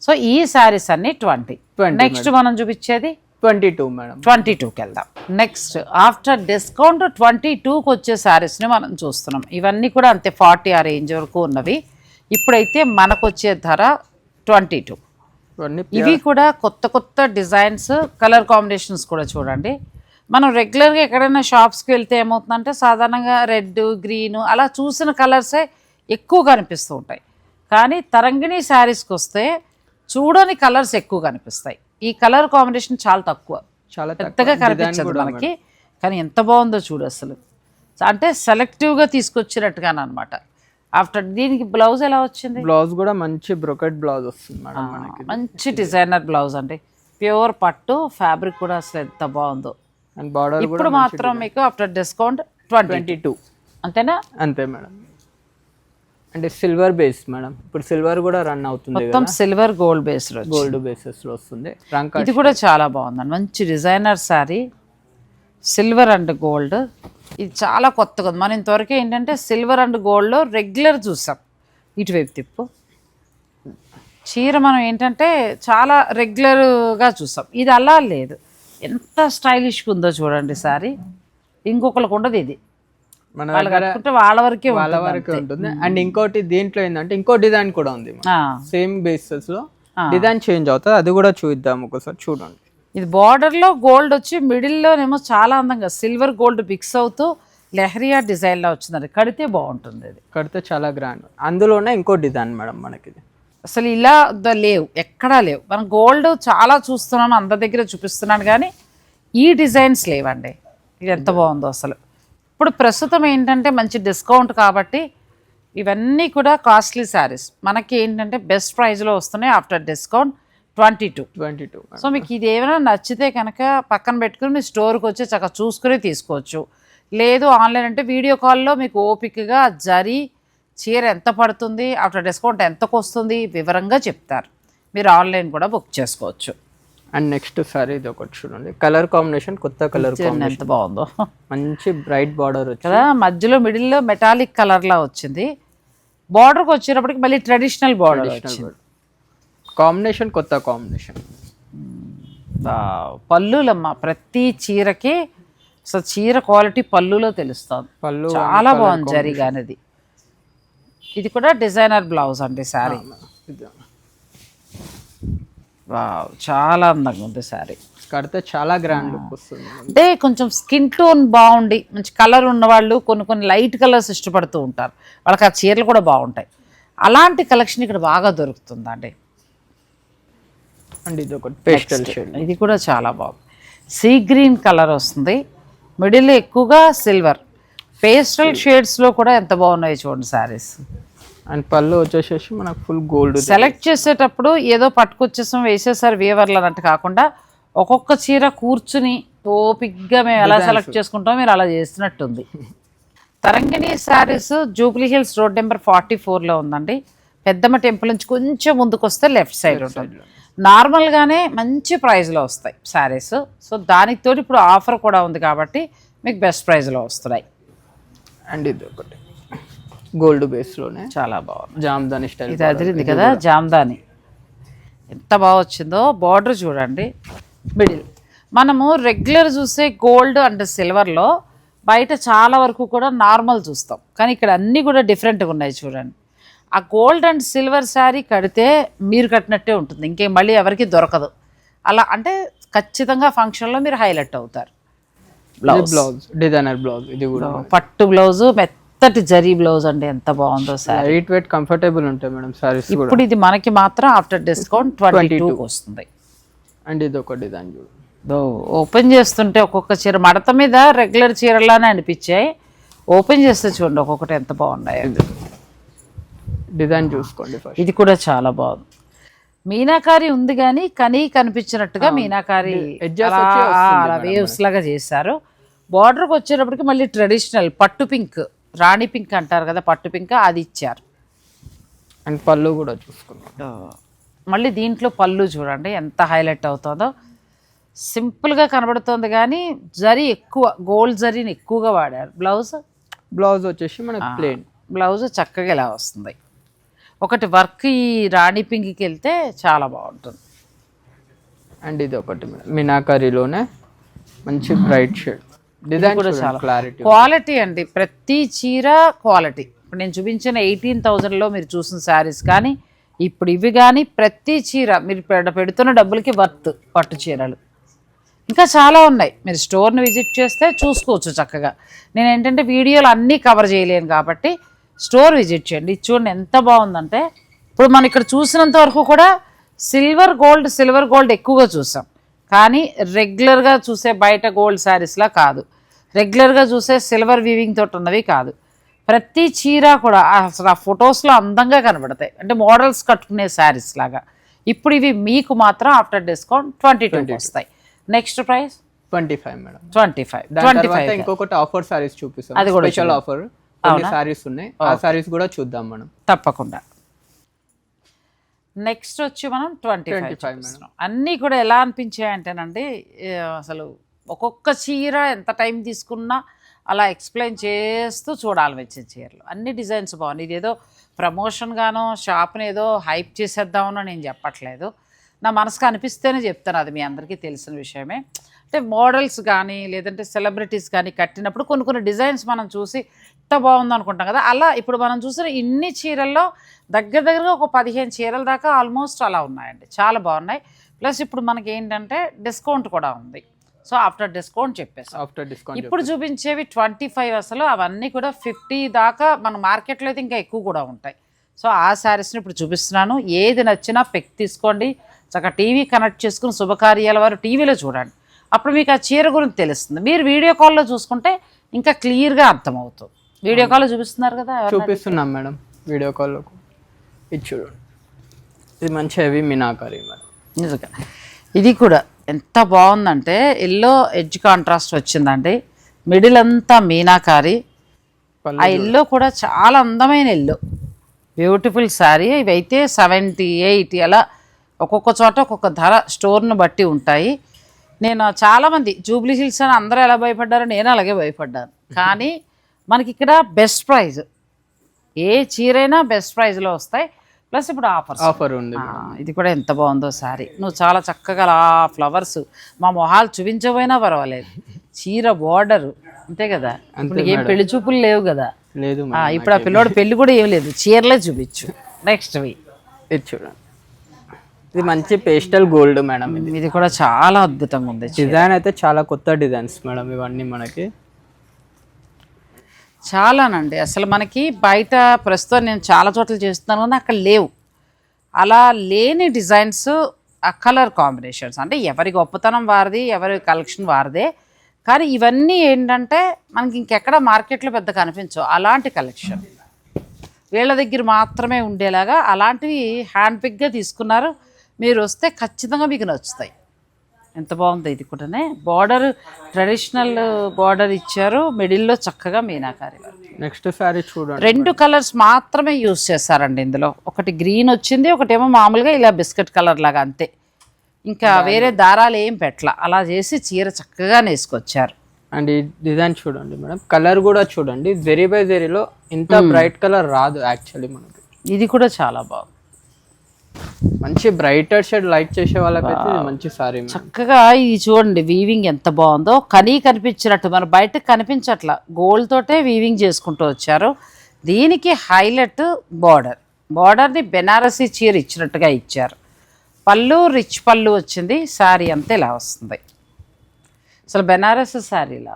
సో ఈ శారీస్ అన్ని 20. నెక్స్ట్ మనం చూపించేది 22 మేడం. 22కి వెళ్దాం. నెక్స్ట్ ఆఫ్టర్ డిస్కౌంట్ 22కి వచ్చే శారీస్ని మనం చూస్తున్నాం. ఇవన్నీ కూడా అంతే 40 ఆ రేంజ్ వరకు ఉన్నవి. ఇప్పుడైతే మనకు వచ్చే ధర 22. ఇవి కూడా కొత్త కొత్త డిజైన్స్, కలర్ కాంబినేషన్స్ కూడా చూడండి. మనం రెగ్యులర్గా ఎక్కడైనా షాప్స్కి వెళ్తే ఏమవుతుందంటే సాధారణంగా రెడ్, గ్రీన్ అలా చూసిన కలర్సే ఎక్కువ కనిపిస్తూ ఉంటాయి. కానీ తరంగిణి శారీస్కి వస్తే చూడని కలర్స్ ఎక్కువ కనిపిస్తాయి. ఈ కలర్ కాంబినేషన్ చాలా తక్కువ, చాలా పెద్దగా కనిపించదు మనకి. కానీ ఎంత బాగుందో చూడు అసలు. అంటే సెలెక్టివ్గా తీసుకొచ్చినట్టుగానే అనమాట. ఆఫ్టర్ దీనికి బ్లౌజ్ ఎలా వచ్చింది? బ్లౌజ్ కూడా మంచి బ్రొకెట్ బ్లౌజ్ వస్తుంది మేడం మనకి. మంచి డిజైనర్ బ్లౌజ్ అండి, ప్యూర్ పట్టు ఫ్యాబ్రిక్ కూడా అసలు ఎంత బాగుందో. అండ్ బార్డర్ ఇప్పుడు మాత్రం మీకు ఆఫ్టర్ డిస్కౌంట్ 22 అంతేనా? అంతే మేడం. అంటే సిల్వర్ బేస్ మేడం, ఇప్పుడు సిల్వర్ కూడా రన్ అవుతుంది, మొత్తం సిల్వర్ గోల్డ్ బేస్లో, గోల్డ్ బేసెస్లో వస్తుంది. ఇది కూడా చాలా బాగుందండి, మంచి designer sari, silver and gold. ఇది చాలా కొత్తగా ఉంది. మనం ఇంతవరకు ఏంటంటే సిల్వర్ అండ్ గోల్డ్లో రెగ్యులర్ చూసాం. ఇటువైపు తిప్పు, చీర మనం ఏంటంటే చాలా రెగ్యులర్గా చూసాం. ఇది అలా లేదు, ఎంత స్టైలిష్గా ఉందో చూడండి శారీ. ఇంకొకరికి ఉండదు ఇది, వాళ్ళ వరకే ఉంటుంది. అండ్ ఇంకోటి దీంట్లో ఏంటంటే ఇంకో డిజైన్ కూడా ఉంది, సేమ్ బేసెస్ లో డిజైన్ చేంజ్ అవుతుంది. అది కూడా చూద్దాం ఒకసారి, చూడండి. ఇది బార్డర్లో గోల్డ్ వచ్చి మిడిల్లోనేమో చాలా అందంగా సిల్వర్ గోల్డ్ మిక్స్ అవుతూ లెహరియా డిజైన్లో వచ్చిందండి. కడితే బాగుంటుంది, ఇది కడితే చాలా గ్రాండ్. అందులోనే ఇంకో డిజైన్ మేడం మనకి, అసలు ఇలా లేవు, ఎక్కడా లేవు. మనం గోల్డ్ చాలా చూస్తున్నాను, అందరి దగ్గర చూపిస్తున్నాను, కానీ ఈ డిజైన్స్ లేవండి. ఇది ఎంత బాగుందో అసలు. ఇప్పుడు ప్రస్తుతం ఏంటంటే మంచి డిస్కౌంట్ కాబట్టి ఇవన్నీ కూడా కాస్ట్లీ శారీస్ మనకి ఏంటంటే బెస్ట్ ప్రైస్లో వస్తున్నాయి. After discount 22. సో మీకు ఇది ఏమైనా నచ్చితే కనుక పక్కన పెట్టుకుని మీ స్టోర్కి వచ్చి చక్కగా చూసుకుని తీసుకోవచ్చు. లేదు ఆన్లైన్ అంటే వీడియో కాల్లో మీకు ఓపికగా జరీ చీర ఎంత పడుతుంది, ఆఫ్టర్ డిస్కౌంట్ ఎంతకు వస్తుంది వివరంగా చెప్తారు. మీరు ఆన్లైన్ కూడా బుక్ చేసుకోవచ్చు. అండ్ నెక్స్ట్ సారీ ఇది ఒకటి చూడండి, కలర్ కాంబినేషన్, కొత్త కలర్ కాంబినేషన్ ఎంత బాగుందో. మంచి బ్రైట్ బార్డర్ వచ్చింది కదా, మధ్యలో మిడిల్లో మెటాలిక్ కలర్లా వచ్చింది. బార్డర్కి వచ్చేటప్పటికి మళ్ళీ ట్రెడిషనల్ బార్డర్ వచ్చింది. కాంబినేషన్ కొత్త కాంబినేషన్. పళ్ళులమ్మ ప్రతి చీరకి అసలు చీర క్వాలిటీ పళ్ళులో తెలుస్తుంది. పళ్ళు చాలా బాగుంది జరిగానది. ఇది కూడా డిజైనర్ బ్లౌజ్ అండి శారీ. చాలా అందంగా ఉంది శారీ, కడితే చాలా గ్రాండ్ లుక్ వస్తుంది. అంటే కొంచెం స్కిన్ టోన్ బాగుండి మంచి కలర్ ఉన్నవాళ్ళు కొన్ని లైట్ కలర్స్ ఇష్టపడుతూ ఉంటారు, వాళ్ళకి ఆ చీరలు కూడా బాగుంటాయి. అలాంటి కలెక్షన్ ఇక్కడ బాగా దొరుకుతుందండి. అండ్ ఇది ఒకటి పేస్టల్ షేడ్. ఇది కూడా చాలా బాగుంది. సీ గ్రీన్ కలర్ వస్తుంది, మిడిల్ ఎక్కువగా సిల్వర్, పేస్టల్ షేడ్స్లో కూడా ఎంత బాగున్నాయి చూడండి శారీస్. అండ్ పళ్ళు వచ్చేసేసి మనకు ఫుల్ గోల్డ్. సెలెక్ట్ చేసేటప్పుడు ఏదో పట్టుకొచ్చేసాం వేసేసారి వీవర్లు అన్నట్టు కాకుండా ఒక్కొక్క చీర కూర్చుని ఓపిక్గా మేము ఎలా సెలెక్ట్ చేసుకుంటాం మీరు అలా చేస్తున్నట్టుంది. Tarangini saris Jubilee Hills road number 44లో ఉందండి. పెద్దమ్మ టెంపుల్ నుంచి కొంచెం ముందుకు వస్తే లెఫ్ట్ సైడ్ ఉంటుంది. నార్మల్గానే మంచి ప్రైస్లో వస్తాయి శారీస్. సో దానికి తోడు ఇప్పుడు ఆఫర్ కూడా ఉంది కాబట్టి మీకు బెస్ట్ ప్రైస్లో వస్తున్నాయి. అండ్ ఇది ఒకటి గోల్డ్ బేస్లోనే చాలా బాగుంది, జామ్దాని స్టైల్. ఇది అదిరింది కదా జామ్దాని, ఎంత బాగా వచ్చిందో. బార్డర్ చూడండి, మిడిల్ మనము రెగ్యులర్ చూసే గోల్డ్ అండ్ సిల్వర్లో బయట చాలా వరకు కూడా నార్మల్ చూస్తాం, కానీ ఇక్కడ అన్నీ కూడా డిఫరెంట్గా ఉన్నాయి చూడండి. ఆ గోల్డ్ అండ్ సిల్వర్ శారీ కడితే మీరు కట్టినట్టే ఉంటుంది, ఇంకేం మళ్ళీ ఎవరికి దొరకదు. అలా అంటే ఖచ్చితంగా ఫంక్షన్లో మీరు హైలైట్ అవుతారు. బ్లౌజ్ డిజైనర్ బ్లౌజ్, ఇది కూడా పట్టు బ్లౌజు, మెత్తటి జరీ బ్లౌజ్ అండి, ఎంత బాగుందో సారీ. లైట్ వెయిట్ కంఫర్టబుల్ ఉంటాయి మేడం సారీస్. ఇప్పుడు ఇది మనకి మాత్రం ఆఫ్టర్ డిస్కౌంట్ 22 వస్తుంది. అండ్ ఇది ఒక డిజైన్ చూడు, ఓపెన్ చేస్తుంటే ఒక్కొక్క చీర మడత మీద రెగ్యులర్ చీరలానే అనిపించాయి, ఓపెన్ చేస్తే చూడండి ఒక్కొక్కటి ఎంత బాగున్నాయి. డిజైన్ చూసుకోండి ఫస్ట్. ఇది కూడా చాలా బాగుంది. మీనాకారి ఉంది కానీ కనిపించినట్టుగా మీనాకారి వేవ్స్ లాగా చేశారు. బార్డర్కి వచ్చేటప్పటికి మళ్ళీ ట్రెడిషనల్ పట్టు పింక్, రాణి పింక్ అంటారు కదా, పట్టు పింక్ అది ఇచ్చారు. అండ్ పళ్ళు కూడా చూసుకున్నాం. మళ్ళీ దీంట్లో పళ్ళు చూడండి ఎంత హైలైట్ అవుతుందో. సింపుల్గా కనబడుతుంది కానీ జరీ ఎక్కువ, గోల్డ్ జరీని ఎక్కువగా వాడారు. బ్లౌజ్ వచ్చేసి మనకి ప్లెయిన్ బ్లౌజ్ చక్కగా ఇలా వస్తుంది. ఒకటి వర్క్ ఈ రాణి పింక్కి వెళ్తే చాలా బాగుంటుంది. అండ్ ఇది ఒకటి మీనాకరీలోనే మంచి బ్రైట్ షేడ్. డిజైన్ కూడా చాలా క్వాలిటీ అండి, ప్రతి చీర క్వాలిటీ. ఇప్పుడు నేను చూపించిన 18,000లో మీరు చూసిన శారీస్ కానీ ఇప్పుడు ఇవి కానీ ప్రతి చీర మీరు పెడుతున్న డబ్బులకి వర్త్. పట్టు చీరలు ఇంకా చాలా ఉన్నాయి, మీరు స్టోర్ని విజిట్ చేస్తే చూసుకోవచ్చు చక్కగా. నేను ఏంటంటే వీడియోలు అన్నీ కవర్ చేయలేను కాబట్టి స్టోర్ విజిట్ చేయండి. ఇది చూడండి ఎంత బాగుందంటే, ఇప్పుడు మనం ఇక్కడ చూసినంత వరకు కూడా సిల్వర్ గోల్డ్ ఎక్కువగా చూసాం, కానీ రెగ్యులర్గా చూసే బయట గోల్డ్ శారీస్లా కాదు, రెగ్యులర్గా చూసే సిల్వర్ వీవింగ్ తోటి ఉన్నవి కాదు. ప్రతి చీర కూడా అసలు ఆ ఫొటోస్లో అందంగా కనబడతాయి, అంటే మోడల్స్ కట్టుకునే శారీస్ లాగా. ఇప్పుడు ఇవి మీకు మాత్రం ఆఫ్టర్ డిస్కౌంట్ 22 వస్తాయి. Next price 25 madam. 25 ఇంకొకటి ఆఫర్ సారీస్ చూపిస్తాం, అది కూడా స్పెషల్ ఆఫర్. కొన్ని సారీస్ ఉన్నాయి, ఆ సారీస్ కూడా చూద్దాం మనం తప్పకుండా. నెక్స్ట్ వచ్చి మనం 25 అన్నీ కూడా ఎలా అనిపించాయంటేనండి, అసలు ఒక్కొక్క చీర ఎంత టైం తీసుకున్నా అలా ఎక్స్ప్లెయిన్ చేస్తూ చూడాలి వచ్చే చీరలు. అన్ని డిజైన్స్ బాగున్నాయి. ఇది ఏదో ప్రమోషన్ గానో షాప్ని ఏదో హైప్ చేసేద్దామనో నేను చెప్పట్లేదు, నా మనసుకు అనిపిస్తేనే చెప్తాను, అది మీ అందరికీ తెలిసిన విషయమే. అంటే మోడల్స్ కానీ లేదంటే సెలబ్రిటీస్ కానీ కట్టినప్పుడు కొన్ని డిజైన్స్ మనం చూసి ఎంత బాగుంది అనుకుంటాం కదా, అలా ఇప్పుడు మనం చూసిన ఇన్ని చీరల్లో దగ్గరగా ఒక 15 చీరల దాకా ఆల్మోస్ట్ అలా ఉన్నాయండి, చాలా బాగున్నాయి. ప్లస్ ఇప్పుడు మనకి ఏంటంటే డిస్కౌంట్ కూడా ఉంది. సో ఆఫ్టర్ డిస్కౌంట్ చెప్పేసి ఇప్పుడు చూపించేవి 25 అసలు అవన్నీ కూడా 50 దాకా మన మార్కెట్లో అయితే ఇంకా ఎక్కువ కూడా ఉంటాయి. సో ఆ శారీస్ని ఇప్పుడు చూపిస్తున్నాను. ఏది నచ్చినా పిక్ తీసుకోండి, చక్కగా టీవీ కనెక్ట్ చేసుకుని శుభకార్యాల వారు టీవీలో చూడండి, అప్పుడు మీకు ఆ చీర గురించి తెలుస్తుంది. మీరు వీడియో కాల్లో చూసుకుంటే ఇంకా క్లియర్గా అర్థమవుతుంది. వీడియో కాల్లో చూపిస్తున్నారు కదా, చూపిస్తున్నాం మేడం వీడియో కాల్లో. ఇది చూడండి, ఇది మంచి హెవీ మీనాకరీ మేడం. నిజంగా ఇది కూడా ఎంత బాగుందంటే, ఎల్లో ఎడ్జ్ కాంట్రాస్ట్ వచ్చిందండి, మిడిల్ అంతా మీనాకారి. ఆ ఎల్లో కూడా చాలా అందమైన ఎల్లో, బ్యూటిఫుల్ శారీ. ఇవైతే 70, 80 అలా ఒక్కొక్క చోట ఒక్కొక్క ధర స్టోర్ను బట్టి ఉంటాయి. నేను చాలామంది జూబ్లీ హిల్స్ అని అందరూ ఎలా భయపడ్డారో నేను అలాగే భయపడ్డాను, కానీ మనకి ఇక్కడ బెస్ట్ ప్రైజ్, ఏ చీరైనా బెస్ట్ ప్రైజ్లో వస్తాయి. ప్లస్ ఇప్పుడు ఆఫర్ ఉంది. ఇది కూడా ఎంత బాగుందో శారీ. నువ్వు చాలా చక్కగా ఆ ఫ్లవర్స్ మా మొహాలు చూపించబోయినా పర్వాలేదు, చీర బోర్డరు అంతే కదా. ఇప్పుడు ఏం పెళ్లి చూపులు లేవు కదా, లేదు ఇప్పుడు ఆ పిల్లోడు పెళ్లి కూడా ఏం లేదు, చీరలే చూపించు. నెక్స్ట్ ఇది చూడండి, ఇది మంచి పేస్టల్ గోల్డ్ మేడం. ఇది కూడా చాలా అద్భుతంగా ఉంది. డిజైన్ అయితే చాలా కొత్త డిజైన్స్ మేడం ఇవన్నీ మనకి చాలానండి. అసలు మనకి బయట ప్రస్తుతం నేను చాలా చోట్ల చేస్తున్నాను కానీ అక్కడ లేవు. అలా లేని డిజైన్స్ ఆ కలర్ కాంబినేషన్స్ అంటే ఎవరి గొప్పతనం వారిది, ఎవరి కలెక్షన్ వారిదే. కానీ ఇవన్నీ ఏంటంటే మనకి ఇంకెక్కడ మార్కెట్లో పెద్ద కనిపించవు అలాంటి కలెక్షన్, వీళ్ళ దగ్గర మాత్రమే ఉండేలాగా అలాంటివి హ్యాండ్ పిక్గా తీసుకున్నారు. మీరు వస్తే ఖచ్చితంగా మీకు నచ్చుతాయి. ఎంత బాగుంది ఇది కూడానే. బార్డర్ ట్రెడిషనల్ బార్డర్ ఇచ్చారు, మిడిల్లో చక్కగా మీనాకారి వర్క్. నెక్స్ట్ శారీ చూడండి, 2 కలర్స్ మాత్రమే యూస్ చేశారండి ఇందులో. ఒకటి గ్రీన్ వచ్చింది, ఒకటేమో మామూలుగా ఇలా బిస్కెట్ కలర్ లాగా, అంతే. ఇంకా వేరే దారాలు ఏం పెట్టలా, అలా చేసి చీర చక్కగా నేసుకొచ్చారు. అండ్ ఈ డిజైన్ చూడండి మేడం, కలర్ కూడా చూడండి, జెరీ బై జెరీలో ఇంత బ్రైట్ కలర్ రాదు యాక్చువల్లీ మనకి. ఇది కూడా చాలా బాగుంది, మంచి బ్రైటర్ షేడ్ లైక్ చేసే వాళ్ళకైతే ఇది మంచి సారీ. చక్కగా ఇది చూడండి, వీవింగ్ ఎంత బాగుందో, కనిపించినట్టు మన బయటకు కనిపించట్లా, గోల్డ్ తోటే వీవింగ్ చేసుకుంటూ వచ్చారు. దీనికి హైలైట్ బార్డర్ని బెనారసీ చీర ఇచ్చినట్టుగా ఇచ్చారు. పళ్ళు రిచ్ పళ్ళు వచ్చింది, శారీ అంతా ఇలా వస్తుంది. అసలు బెనారసీ శారీ ఇలా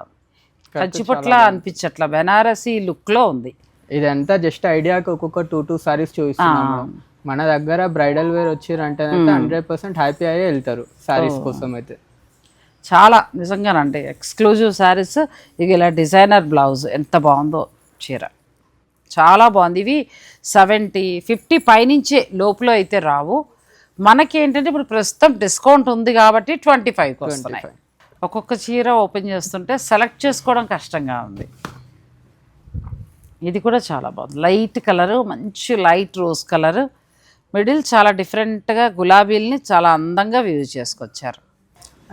కంచిపట్ల అనిపించట్లా, బెనారసీ లుక్లో ఉంది. ఇదంతా జస్ట్ ఐడియాకి ఒక్కొక్క 2 సారీస్ చూపిస్తున్నాము. మన దగ్గర బ్రైడల్ వేర్ వచ్చిరంటే 100% హ్యాపీ అయ్యే వెళ్తారు సారీస్ కోసం అయితే. చాలా నిజంగానండి ఎక్స్క్లూజివ్ శారీస్. ఇక ఇలా డిజైనర్ బ్లౌజ్ ఎంత బాగుందో చీర, చాలా బాగుంది. ఇవి 70-50 పైనుంచే లోపల అయితే రావు. మనకి ఏంటంటే ఇప్పుడు ప్రస్తుతం డిస్కౌంట్ ఉంది కాబట్టి 25కి వస్తున్నాయి. ఒక్కొక్క చీర ఓపెన్ చేస్తుంటే సెలెక్ట్ చేసుకోవడం కష్టంగా ఉంది. ఇది కూడా చాలా బాగుంది, లైట్ కలరు, మంచి లైట్ రోజ్ కలరు, మిడిల్ చాలా డిఫరెంట్గా గులాబీల్ని చాలా అందంగా వ్యూ చేసుకొచ్చారు.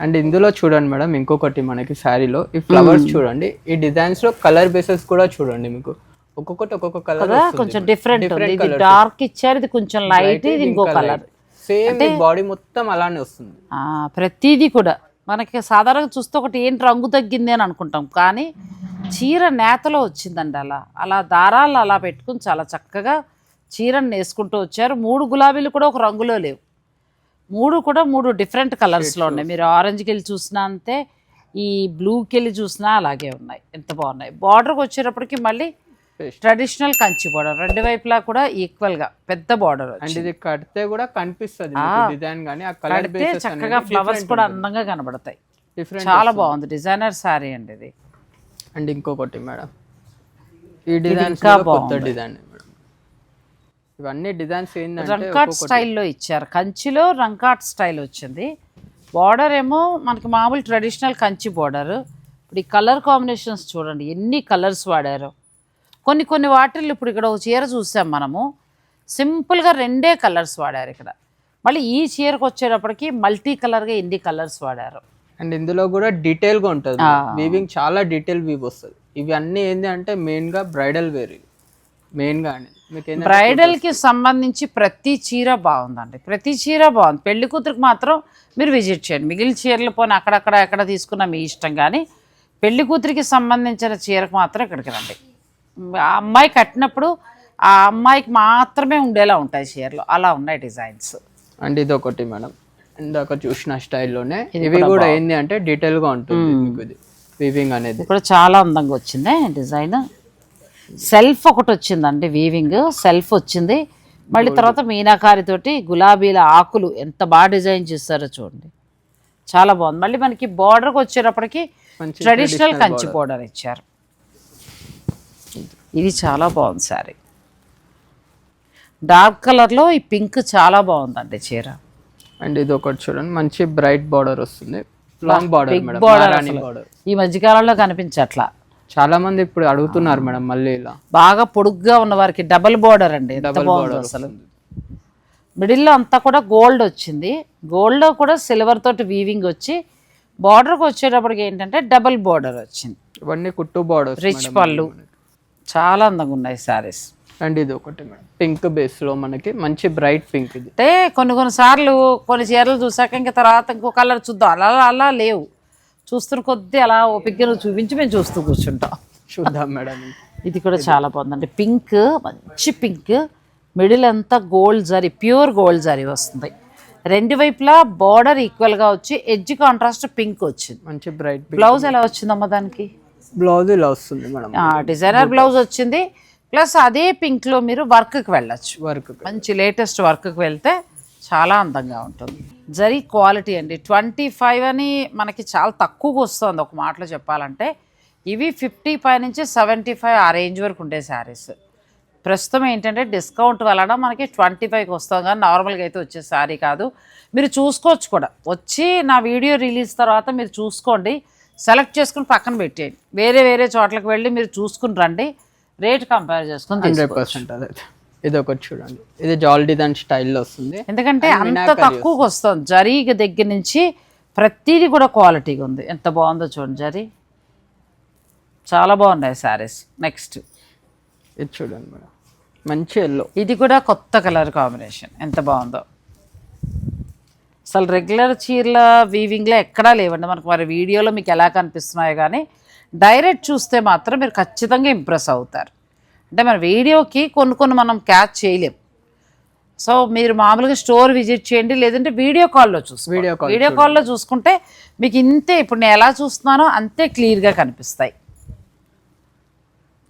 అండ్ ఇందులో చూడండి మేడం, ఇంకొకటి మనకి శారీలో ఈ ఫ్లవర్స్ చూడండి, ఈ డిజైన్స్ లో కలర్ బేసెస్ కూడా చూడండి, మీకు ఒక్కొక్కటి ఒక్కొక్క కలర్ కొంచెం డిఫరెంట్ ఉంది. ఇది డార్క్ ఇచ్చారు, ఇది కొంచెం లైట్, ఇది ఇంకో కలర్. సేమ్ బాడీ మొత్తం అలానే వస్తుంది. ప్రతిదీ కూడా మనకి సాధారణంగా చూస్తే ఒకటి ఏంటి రంగు తగ్గింది అని అనుకుంటాం, కానీ చీర నేతలో వచ్చిందండి. అలా దారాలు అలా పెట్టుకుని చాలా చక్కగా చీరను నేసుకుంటూ వచ్చారు. 3 గులాబీలు కూడా ఒక రంగులో లేవు, 3 కూడా 3 డిఫరెంట్ కలర్స్లో ఉన్నాయి. మీరు ఆరెంజ్కి వెళ్ళి చూసినా అంతే, ఈ బ్లూకి వెళ్ళి చూసినా అలాగే ఉన్నాయి, ఎంత బాగున్నాయి. బార్డర్కి వచ్చేటప్పటికి మళ్ళీ ట్రెడిషనల్ కంచి బార్డర్, 2 వైపులా కూడా ఈక్వల్గా పెద్ద బార్డర్. అండ్ ఇది కడితే కూడా కనిపిస్తుంది డిజైన్, కానీ ఆ కలర్ కడితే చక్కగా ఫ్లవర్స్ కూడా అందంగా కనబడతాయి. చాలా బాగుంది, డిజైనర్ శారీ అండి ఇది. అండ్ ఇంకొకటి మేడం, ఈ డిజైన్ కొత్త డిజైన్ మేడం. ఇవన్నీ డిజైన్స్ ఏంటంటే రంకాట్ స్టైల్లో ఇచ్చారు, కంచిలో రంకాట్ స్టైల్ వచ్చింది. బార్డర్ ఏమో మనకి మామూలు ట్రెడిషనల్ కంచి బార్డర్. ఇప్పుడు ఈ కలర్ కాంబినేషన్స్ చూడండి, ఎన్ని కలర్స్ వాడారు. కొన్ని వాటిల్లో ఇప్పుడు ఇక్కడ ఒక చీర చూసాం మనము, సింపుల్గా 2 కలర్స్ వాడారు ఇక్కడ. మళ్ళీ ఈ చీరకు వచ్చేటప్పటికి మల్టీ కలర్గా ఎన్ని కలర్స్ వాడారు. అండ్ ఇందులో కూడా డీటెయిల్గా ఉంటుంది, వీవింగ్ చాలా డీటెయిల్ వీవ్ వస్తుంది. ఇవి అన్నీ ఏంటి అంటే మెయిన్గా బ్రైడల్ వేర్, మెయిన్గా బ్రైడల్కి సంబంధించి ప్రతి చీర బాగుందండి, ప్రతి చీర బాగుంది. పెళ్లి కూతురికి మాత్రం మీరు విజిట్ చేయండి, మిగిలిన చీరలు పోనీ అక్కడక్కడ ఎక్కడ తీసుకున్నా మీ ఇష్టం, కానీ పెళ్లి కూతురికి సంబంధించిన చీరకు మాత్రం ఇక్కడికి రండి. ఆ అమ్మాయి కట్టినప్పుడు ఆ అమ్మాయికి మాత్రమే ఉండేలా ఉంటాయి చీరలు, అలా ఉన్నాయి డిజైన్స్. అండ్ ఇది ఒకటి మేడం, ఇందాక చూసిన స్టైల్లోనే ఇవి కూడా ఏంటి అంటే డీటెయిల్గా ఉంటుంది ఇది వీవింగ్ అనేది కూడా చాలా అందంగా వచ్చింది డిజైన్. సెల్ఫ్ ఒకటి వచ్చిందండి, వీవింగ్ సెల్ఫ్ వచ్చింది. మళ్ళీ తర్వాత మీనాకారి తోటి గులాబీల ఆకులు ఎంత బాగా డిజైన్ చేస్తారో చూడండి, చాలా బాగుంది. మళ్ళీ మనకి బార్డర్కి వచ్చేటప్పటికి ట్రెడిషనల్ కంచి బార్డర్ ఇచ్చారు. ఇది చాలా బాగుంది శారీ, డార్క్ కలర్లో ఈ పింక్ చాలా బాగుందండి చీర. అండ్ ఇది ఒకటి చూడండి, మంచి బ్రైట్ బార్డర్ వస్తుంది, లాంగ్ బార్డర్. ఈ మధ్యకాలంలో కనిపించట్లా, చాలా మంది ఇప్పుడు అడుగుతున్నారు మేడం మళ్ళీ ఇలా బాగా పొడుగ్గా ఉన్న వారికి డబల్ బార్డర్ అండి, ఎంత బాగుంది అసలు. మిడిల్లో అంతా కూడా గోల్డ్ వచ్చింది, గోల్డ్లో కూడా సిల్వర్ తోటి వీవింగ్ వచ్చి బార్డర్కి వచ్చేటప్పటికి ఏంటంటే డబల్ బార్డర్ వచ్చింది. ఇవన్నీ కుట్టు బార్డర్, రిచ్ పళ్ళు, చాలా అందంగా ఉన్నాయి శారీస్. అండ్ ఇది ఒకటి మేడం, పింక్ బేస్ లో మనకి మంచి బ్రైట్ పింక్. ఇది అంటే కొన్ని సార్లు కొన్ని చీరలు చూసాక ఇంకా తర్వాత ఇంకో కలర్ చూద్దాం అలా లేవు, చూస్తున్న కొద్దీ అలా ఓ పిక్ను చూపించి మేము చూస్తూ కూర్చుంటాం. చూద్దాం మేడం. ఇది కూడా చాలా బాగుందండి, పింక్, మంచి పింక్, మిడిల్ అంతా gold zari, pure gold zari వస్తుంది. 2 వైపులా బార్డర్ ఈక్వల్గా వచ్చి ఎడ్జ్ కాంట్రాస్ట్ పింక్ వచ్చింది. మంచి బ్రైట్. బ్లౌజ్ ఎలా వచ్చిందమ్మా దానికి? బ్లౌజ్ ఇలా వస్తుంది మేడం, డిజైనర్ బ్లౌజ్ వచ్చింది. ప్లస్ అదే పింక్లో మీరు వర్క్కి వెళ్ళచ్చు, వర్క్ మంచి లేటెస్ట్ వర్క్కి వెళ్తే చాలా అందంగా ఉంటుంది. జరీ క్వాలిటీ అండి 25 అని మనకి చాలా తక్కువగా వస్తుంది ఒక మాటలో చెప్పాలంటే. ఇవి 50 పై నుంచి 75 ఆ రేంజ్ వరకు ఉండే శారీస్. ప్రస్తుతం ఏంటంటే డిస్కౌంట్ వలన మనకి 25కి వస్తుంది, కానీ నార్మల్గా అయితే వచ్చే శారీ కాదు. మీరు చూసుకోవచ్చు కూడా, వచ్చి నా వీడియో రిలీజ్ తర్వాత మీరు చూసుకోండి, సెలెక్ట్ చేసుకుని పక్కన పెట్టేయండి. వేరే వేరే చోట్లకు వెళ్ళి మీరు చూసుకుని రండి, రేట్ కంపేర్ చేసుకుని 100% అదైతే. ఇది ఒకటి చూడండి, ఇది జాల్ డిజైన్ స్టైల్లో వస్తుంది. ఎందుకంటే అంత తక్కువకి వస్తుంది. జరీ దగ్గర నుంచి ప్రతిదీ కూడా క్వాలిటీగా ఉంది. ఎంత బాగుందో చూడండి, జరీ చాలా బాగున్నాయి శారీస్. నెక్స్ట్ ఇది చూడండి మేడం, మంచి ఎల్లో. ఇది కూడా కొత్త కలర్ కాంబినేషన్, ఎంత బాగుందో. అసలు రెగ్యులర్ చీరల వీవింగ్లో ఎక్కడా లేవండి మనకు. మరి వీడియోలో మీకు ఎలా కనిపిస్తున్నాయో కానీ డైరెక్ట్ చూస్తే మాత్రం మీరు ఖచ్చితంగా ఇంప్రెస్ అవుతారు. అంటే మన వీడియోకి కొన్ని మనం క్యాచ్ చేయలేం. సో మీరు మామూలుగా స్టోర్ విజిట్ చేయండి, లేదంటే వీడియో కాల్లో చూసుకోండి. వీడియో కాల్లో చూసుకుంటే మీకు ఇంతే, ఇప్పుడు నేను ఎలా చూస్తున్నానో అంతే క్లియర్గా కనిపిస్తాయి.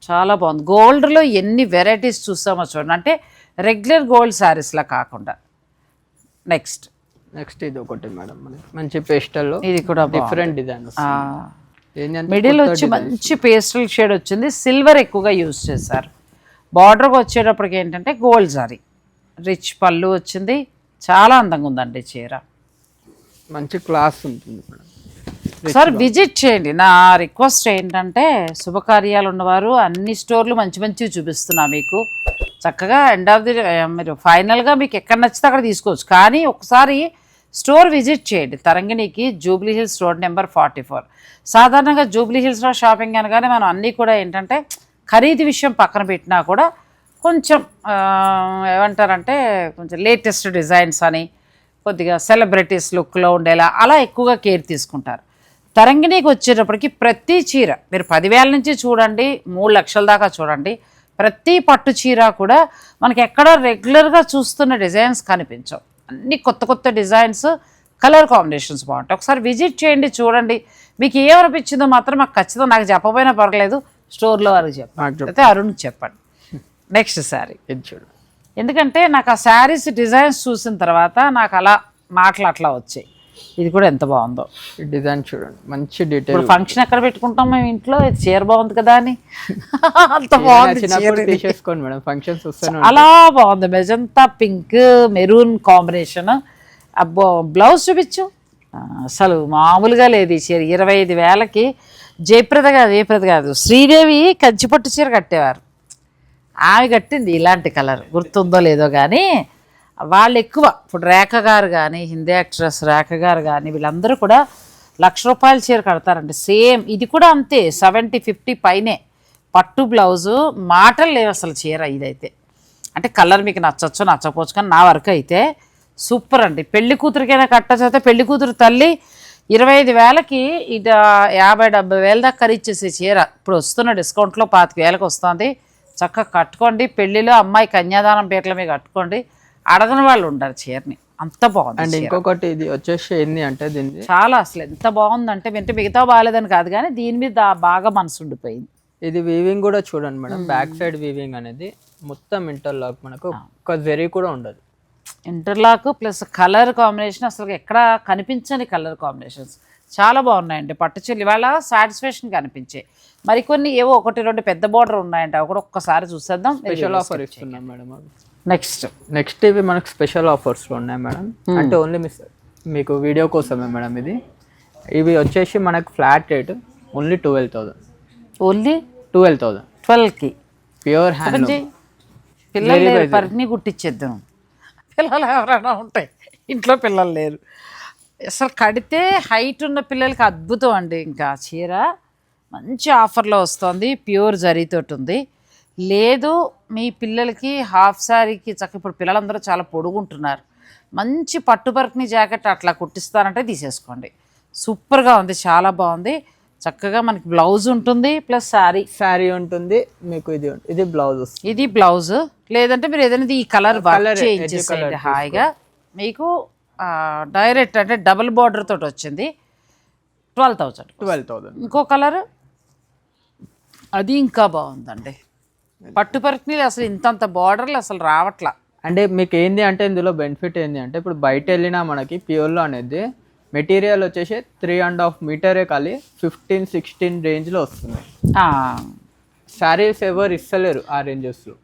చాలా బాగుంది. గోల్డ్లో ఎన్ని వెరైటీస్ చూస్తామో చూడండి, అంటే రెగ్యులర్ గోల్డ్ శారీస్లా కాకుండా. నెక్స్ట్ ఇది ఒకటి మేడం, మంచి పేస్టల్లో. ఇది కూడా డిఫరెంట్ డిజైన్, మిడిల్ వచ్చి మంచి పేస్టల్ షేడ్ వచ్చింది, సిల్వర్ ఎక్కువగా యూజ్ చేశారు. బార్డర్కి వచ్చేటప్పటికి ఏంటంటే గోల్డ్ జరీ, రిచ్ పళ్ళు వచ్చింది. చాలా అందంగా ఉందండి చీర, మంచి క్లాస్ ఉంటుంది మేడం. ఒకసారి విజిట్ చేయండి. నా రిక్వెస్ట్ ఏంటంటే శుభకార్యాలు ఉన్నవారు అన్ని స్టోర్లు మంచి మంచివి చూపిస్తున్నా మీకు. చక్కగా ఎండ్ ఆఫ్ ది మీరు ఫైనల్గా మీకు ఎక్కడ నచ్చితే అక్కడ తీసుకోవచ్చు, కానీ ఒకసారి స్టోర్ విజిట్ చేయండి. తరంగిణికి జూబ్లీ హిల్స్ రోడ్ నెంబర్ 44. సాధారణంగా జూబ్లీ హిల్స్లో షాపింగ్ అనగానే మనం అన్నీ కూడా ఏంటంటే ఖరీదు విషయం పక్కన పెట్టినా కూడా కొంచెం ఏమంటారంటే కొంచెం లేటెస్ట్ డిజైన్స్ అని, కొద్దిగా సెలబ్రిటీస్ లుక్లో ఉండేలా అలా ఎక్కువగా కేర్ తీసుకుంటారు. తరంగిణికి వచ్చేటప్పటికి ప్రతి చీర మీరు 10,000 నుంచి చూడండి, 3 లక్షల దాకా చూడండి, ప్రతి పట్టు చీర కూడా మనకి ఎక్కడ రెగ్యులర్గా చూస్తున్న డిజైన్స్ కనిపించవు. అన్ని కొత్త కొత్త డిజైన్స్, కలర్ కాంబినేషన్స్ బాగుంటాయి. ఒకసారి విజిట్ చేయండి, చూడండి. మీకు ఏమనిపించిందో మాత్రం మాకు ఖచ్చితంగా, నాకు చెప్పకపోయినా పర్వాలేదు, స్టోర్లో వారికి చెప్పండి, అయితే అరుణ్కి చెప్పండి. నెక్స్ట్ శారీ ఇది చూడండి, ఎందుకంటే నాకు ఆ శారీస్ డిజైన్స్ చూసిన తర్వాత నాకు అలా మాటలు అట్లా వచ్చాయి. ఇది కూడా ఎంత బాగుందో డిజైన్ చూడండి, మంచి డీటెయిల్. ఇప్పుడు ఫంక్షన్ ఎక్కడ పెట్టుకుంటాం మేము ఇంట్లో, ఇది చీర బాగుంది కదా అని అంత బాగుంది. తీసేసుకోండి మేడం, ఫంక్షన్స్ వస్తాను. అలా బాగుంది, మెజంతా పింక్ మెరూన్ కాంబినేషన్. అబ్బో బ్లౌజ్ చూపించు, అసలు మామూలుగా లేదు ఈ చీర. 25,000కి జయప్రద కాదు శ్రీదేవి కంచిపట్టు చీర కట్టేవారు, ఆమె కట్టింది ఇలాంటి కలర్, గుర్తుందో లేదో కానీ వాళ్ళు ఎక్కువ. ఇప్పుడు రేఖ గారు కానీ, హిందీ యాక్ట్రెస్ రేఖ గారు కానీ, వీళ్ళందరూ కూడా ₹1,00,000 చీర కడతారండి. సేమ్ ఇది కూడా అంతే, 70-50 పైనే. పట్టు బ్లౌజు, మాటలు లేవు అసలు చీర. ఇదైతే అంటే కలర్ మీకు నచ్చచ్చు నచ్చకపోవచ్చు, కానీ నా వరకు అయితే సూపర్ అండి. పెళ్లి కూతురికైనా కట్టచ్చు. అయితే పెళ్లి కూతురు తల్లి 25,000కి ఇది 50-70 దాకా ఖరీచేసే చీర ఇప్పుడు వస్తున్న డిస్కౌంట్లో 25,000కి వస్తుంది. చక్కగా కట్టుకోండి, పెళ్లిలో అమ్మాయి కన్యాదానం పేర్ల మీద కట్టుకోండి, అడగని వాళ్ళు ఉండరు చీరని, అంత బాగుంది. అండ్ ఇంకొకటి ఇది వచ్చేసి ఏంది అంటే దీన్ని చాలా అసలు ఎంత బాగుందంటే, వింటే మిగతా బాగాలేదని కాదు కానీ దీని మీద బాగా మనసు ఉండిపోయింది. ఇది వీవింగ్ కూడా చూడండి మేడం, బ్యాక్ సైడ్ వీవింగ్ అనేది మొత్తం ఇంటర్లాక్, మనకు ఒక జరీ కూడా ఉండదు. ఇంటర్లాక్ ప్లస్ కలర్ కాంబినేషన్ అసలు ఎక్కడ కనిపించని కలర్ కాంబినేషన్స్ చాలా బాగున్నాయండి. పట్టు చీరలు ఇవాళ సాటిస్ఫాక్షన్ కనిపించాయి. మరికొన్ని ఏవో 1-2 పెద్ద బార్డర్ ఉన్నాయండి, అవి కూడా ఒక్కసారి చూసేద్దాం. స్పెషల్ ఆఫర్ ఇస్తున్నాం మేడం. నెక్స్ట్ ఇవి మనకు స్పెషల్ ఆఫర్స్లో ఉన్నాయి మేడం, అంటే ఓన్లీ మీకు వీడియో కోసమే మేడం. ఇవి వచ్చేసి మనకు ఫ్లాట్ రేట్ ఓన్లీ 12,000. ఓన్లీ 12,000. 12కి ప్యూర్ హ్యాండ్. పిల్లలు పరిని గుట్టించేద్దాం. పిల్లలు ఎవరైనా ఉంటాయి ఇంట్లో, పిల్లలు లేరు. అసలు కడితే హైట్ ఉన్న పిల్లలకి అద్భుతం అండి. ఇంకా చీర మంచి ఆఫర్లో వస్తుంది, ప్యూర్ జరీతోటి ఉంది. లేదు మీ పిల్లలకి హాఫ్ శారీకి చక్క, ఇప్పుడు పిల్లలందరూ చాలా పొడుగుంటున్నారు, మంచి పట్టు బర్క్ని జాకెట్ అట్లా కుట్టిస్తారంటే తీసేసుకోండి. సూపర్గా ఉంది, చాలా బాగుంది. చక్కగా మనకి బ్లౌజ్ ఉంటుంది, ప్లస్ శారీ ఉంటుంది మీకు. ఇది బ్లౌజ్, ఇది బ్లౌజ్. లేదంటే మీరు ఏదైనా ఈ కలర్ చేయించేసేయండి హాయిగా. మీకు డైరెక్ట్ అంటే డబుల్ బార్డర్ తోటి వచ్చింది 12,000. ఇంకో కలర్ అది ఇంకా బాగుందండి. పట్టు పరికిణీలు అసలు ఇంతంత బార్డర్లు అసలు రావట్లా. అంటే మీకు ఏంది అంటే ఇందులో బెనిఫిట్ ఏంది అంటే ఇప్పుడు బయట వెళ్ళినా మనకి ప్యూర్లో అనేది మెటీరియల్ వచ్చేసి 3.5 మీటరే ఖాళీ 15-16 రేంజ్లో వస్తుంది. శారీస్ ఎవరు ఇస్తలేరు ఆ రేంజెస్లో.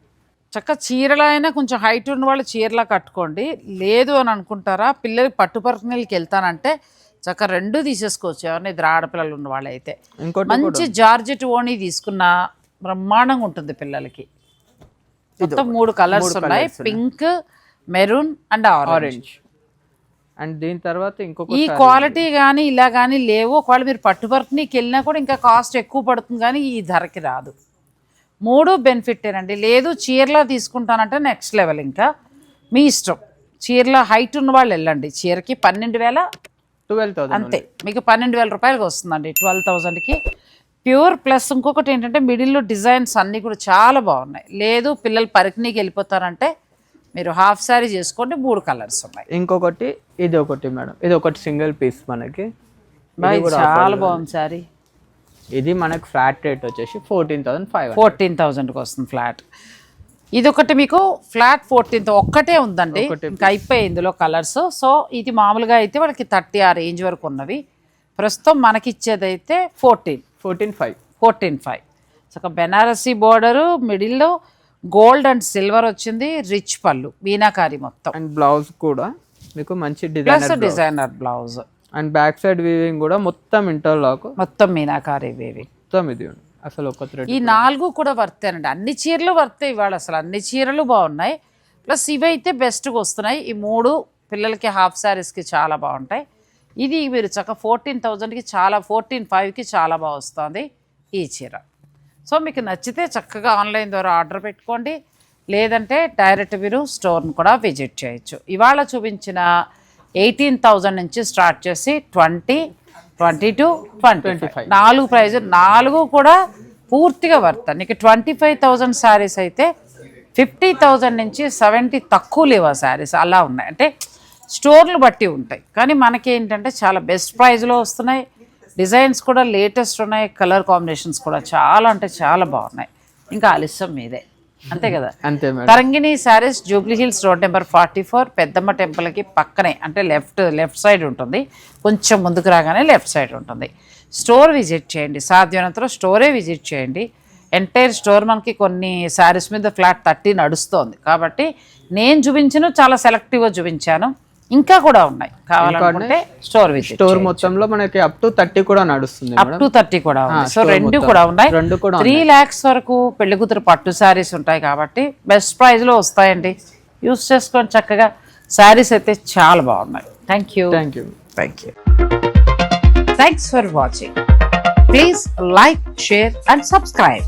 చక్క చీరలు అయినా కొంచెం హైట్ ఉన్న వాళ్ళు చీరలా కట్టుకోండి. లేదు అని అనుకుంటారా పిల్లలకి పట్టుపర్కనీలకి వెళ్తానంటే చక్క 2 తీసేసుకోవచ్చు. ఎవరిని ఇద్దరు ఆడపిల్లలు ఉన్న వాళ్ళు అయితే ఇంకోటి మంచి జార్జెట్ ఓణి తీసుకున్న బ్రహ్మాండంగా ఉంటుంది పిల్లలకి. మొత్తం 3 కలర్స్ ఉన్నాయి, pink, maroon and orange. And దీని తర్వాత ఇంకొక ఈ క్వాలిటీ కానీ ఇలా కానీ లేవు. ఒకవేళ మీరు పట్టుపర్కనీకి వెళ్ళినా కూడా ఇంకా కాస్ట్ ఎక్కువ పడుతుంది కానీ ఈ ధరకి రాదు. 3 బెనిఫిట్టేనండి. లేదు చీరలా తీసుకుంటానంటే నెక్స్ట్ లెవెల్, ఇంకా మీ ఇష్టం. చీరలో హైట్ ఉన్న వాళ్ళు వెళ్ళండి. చీరకి 12,000 అంతే, మీకు 12,000 రూపాయలకి వస్తుందండి. 12,000కి ప్యూర్. ప్లస్ ఇంకొకటి ఏంటంటే మిడిల్లో డిజైన్స్ అన్నీ కూడా చాలా బాగున్నాయి. లేదు పిల్లలు పరికినీకి వెళ్ళిపోతారంటే మీరు హాఫ్ శారీ చేసుకోండి. 3 కలర్స్ ఉన్నాయి. ఇంకొకటి ఇది ఒకటి మేడం, ఇది ఒకటి సింగిల్ పీస్ మనకి చాలా బాగుంది శారీ. ఇది మనకి ఫ్లాట్ రేట్ వచ్చేసి 14,500కి వస్తుంది ఫ్లాట్. ఇది ఒకటి మీకు ఫ్లాట్ 14,000 ఒక్కటే ఉందండి, ఇంకా అయిపోయాయి ఇందులో కలర్స్. సో ఇది మామూలుగా అయితే వాళ్ళకి 30 ఆ రేంజ్ వరకు ఉన్నవి. ప్రస్తుతం మనకి ఇచ్చేదైతే 14,500. సో బెనారసీ బోర్డరు, మిడిల్లో గోల్డ్ అండ్ సిల్వర్ వచ్చింది, రిచ్ పళ్ళు, మీనాకారి మొత్తం. అండ్ బ్లౌజ్ కూడా మీకు మంచి designer blouse. And back side weaving కూడా మొత్తం ఇంటర్లాక్, మొత్తం మీనాకారి వీవింగ్ మొత్తం. ఇది అసలు ఒక ఈ 4 కూడా వర్తేనండి. అన్ని చీరలు వర్తే ఇవాళ, అసలు అన్ని చీరలు బాగున్నాయి. ప్లస్ ఇవైతే బెస్ట్గా వస్తున్నాయి. ఈ 3 పిల్లలకి హాఫ్ శారీస్కి చాలా బాగుంటాయి. ఇది మీరు చక్క 14,000కి చాలా 14,500కి చాలా బాగా వస్తుంది ఈ చీర. సో మీకు నచ్చితే చక్కగా ఆన్లైన్ ద్వారా ఆర్డర్ పెట్టుకోండి, లేదంటే డైరెక్ట్ మీరు స్టోర్ని కూడా విజిట్ చేయొచ్చు. ఇవాళ చూపించిన 18,000 నుంచి స్టార్ట్ చేసి 20, 22, 25 4 ప్రైజ్, 4 కూడా పూర్తిగా వర్త్. నీకు 25,000 శారీస్ అయితే 50,000 నుంచి 70 తక్కువ లేవు ఆ శారీస్, అలా ఉన్నాయి. అంటే స్టోర్లు బట్టి ఉంటాయి, కానీ మనకి ఏంటంటే చాలా బెస్ట్ ప్రైస్లో వస్తున్నాయి. డిజైన్స్ కూడా లేటెస్ట్ ఉన్నాయి, కలర్ కాంబినేషన్స్ కూడా చాలా అంటే చాలా బాగున్నాయి. ఇంకా ఆలస్యం మీదే, అంతే కదా. అంతే. Tarangini saris, Jubilee Hills road number 44, Peddamma టెంపుల్కి పక్కనే, అంటే లెఫ్ట్ సైడ్ ఉంటుంది. కొంచెం ముందుకు రాగానే లెఫ్ట్ సైడ్ ఉంటుంది. స్టోర్ విజిట్ చేయండి, సాధ్యమైనంతలో స్టోరే విజిట్ చేయండి. ఎంటైర్ స్టోర్ మనకి కొన్ని శారీస్ మీద ఫ్లాట్ 30 నడుస్తోంది కాబట్టి నేను చూపించిన చాలా సెలెక్టివ్గా చూపించాను. ఇంకా కూడా ఉన్నాయి, కావాలనుకుంటే స్టోర్ విజిట్. స్టోర్ మొత్తంలో మనకి అప్ టు 30 కూడా నడుస్తుంది, అప్ టు 30 కూడా ఉంది. సో 2 కూడా ఉన్నాయి. 3 lakhs వరకు పెళ్లి కూతురు పట్టు శారీస్ ఉంటాయి కాబట్టి బెస్ట్ ప్రైస్లో వస్తాయండి. యూస్ చేసుకోండి చక్కగా. శారీస్ అయితే చాలా బాగున్నాయి. Thank you. Thanks for watching. Please like, share and subscribe.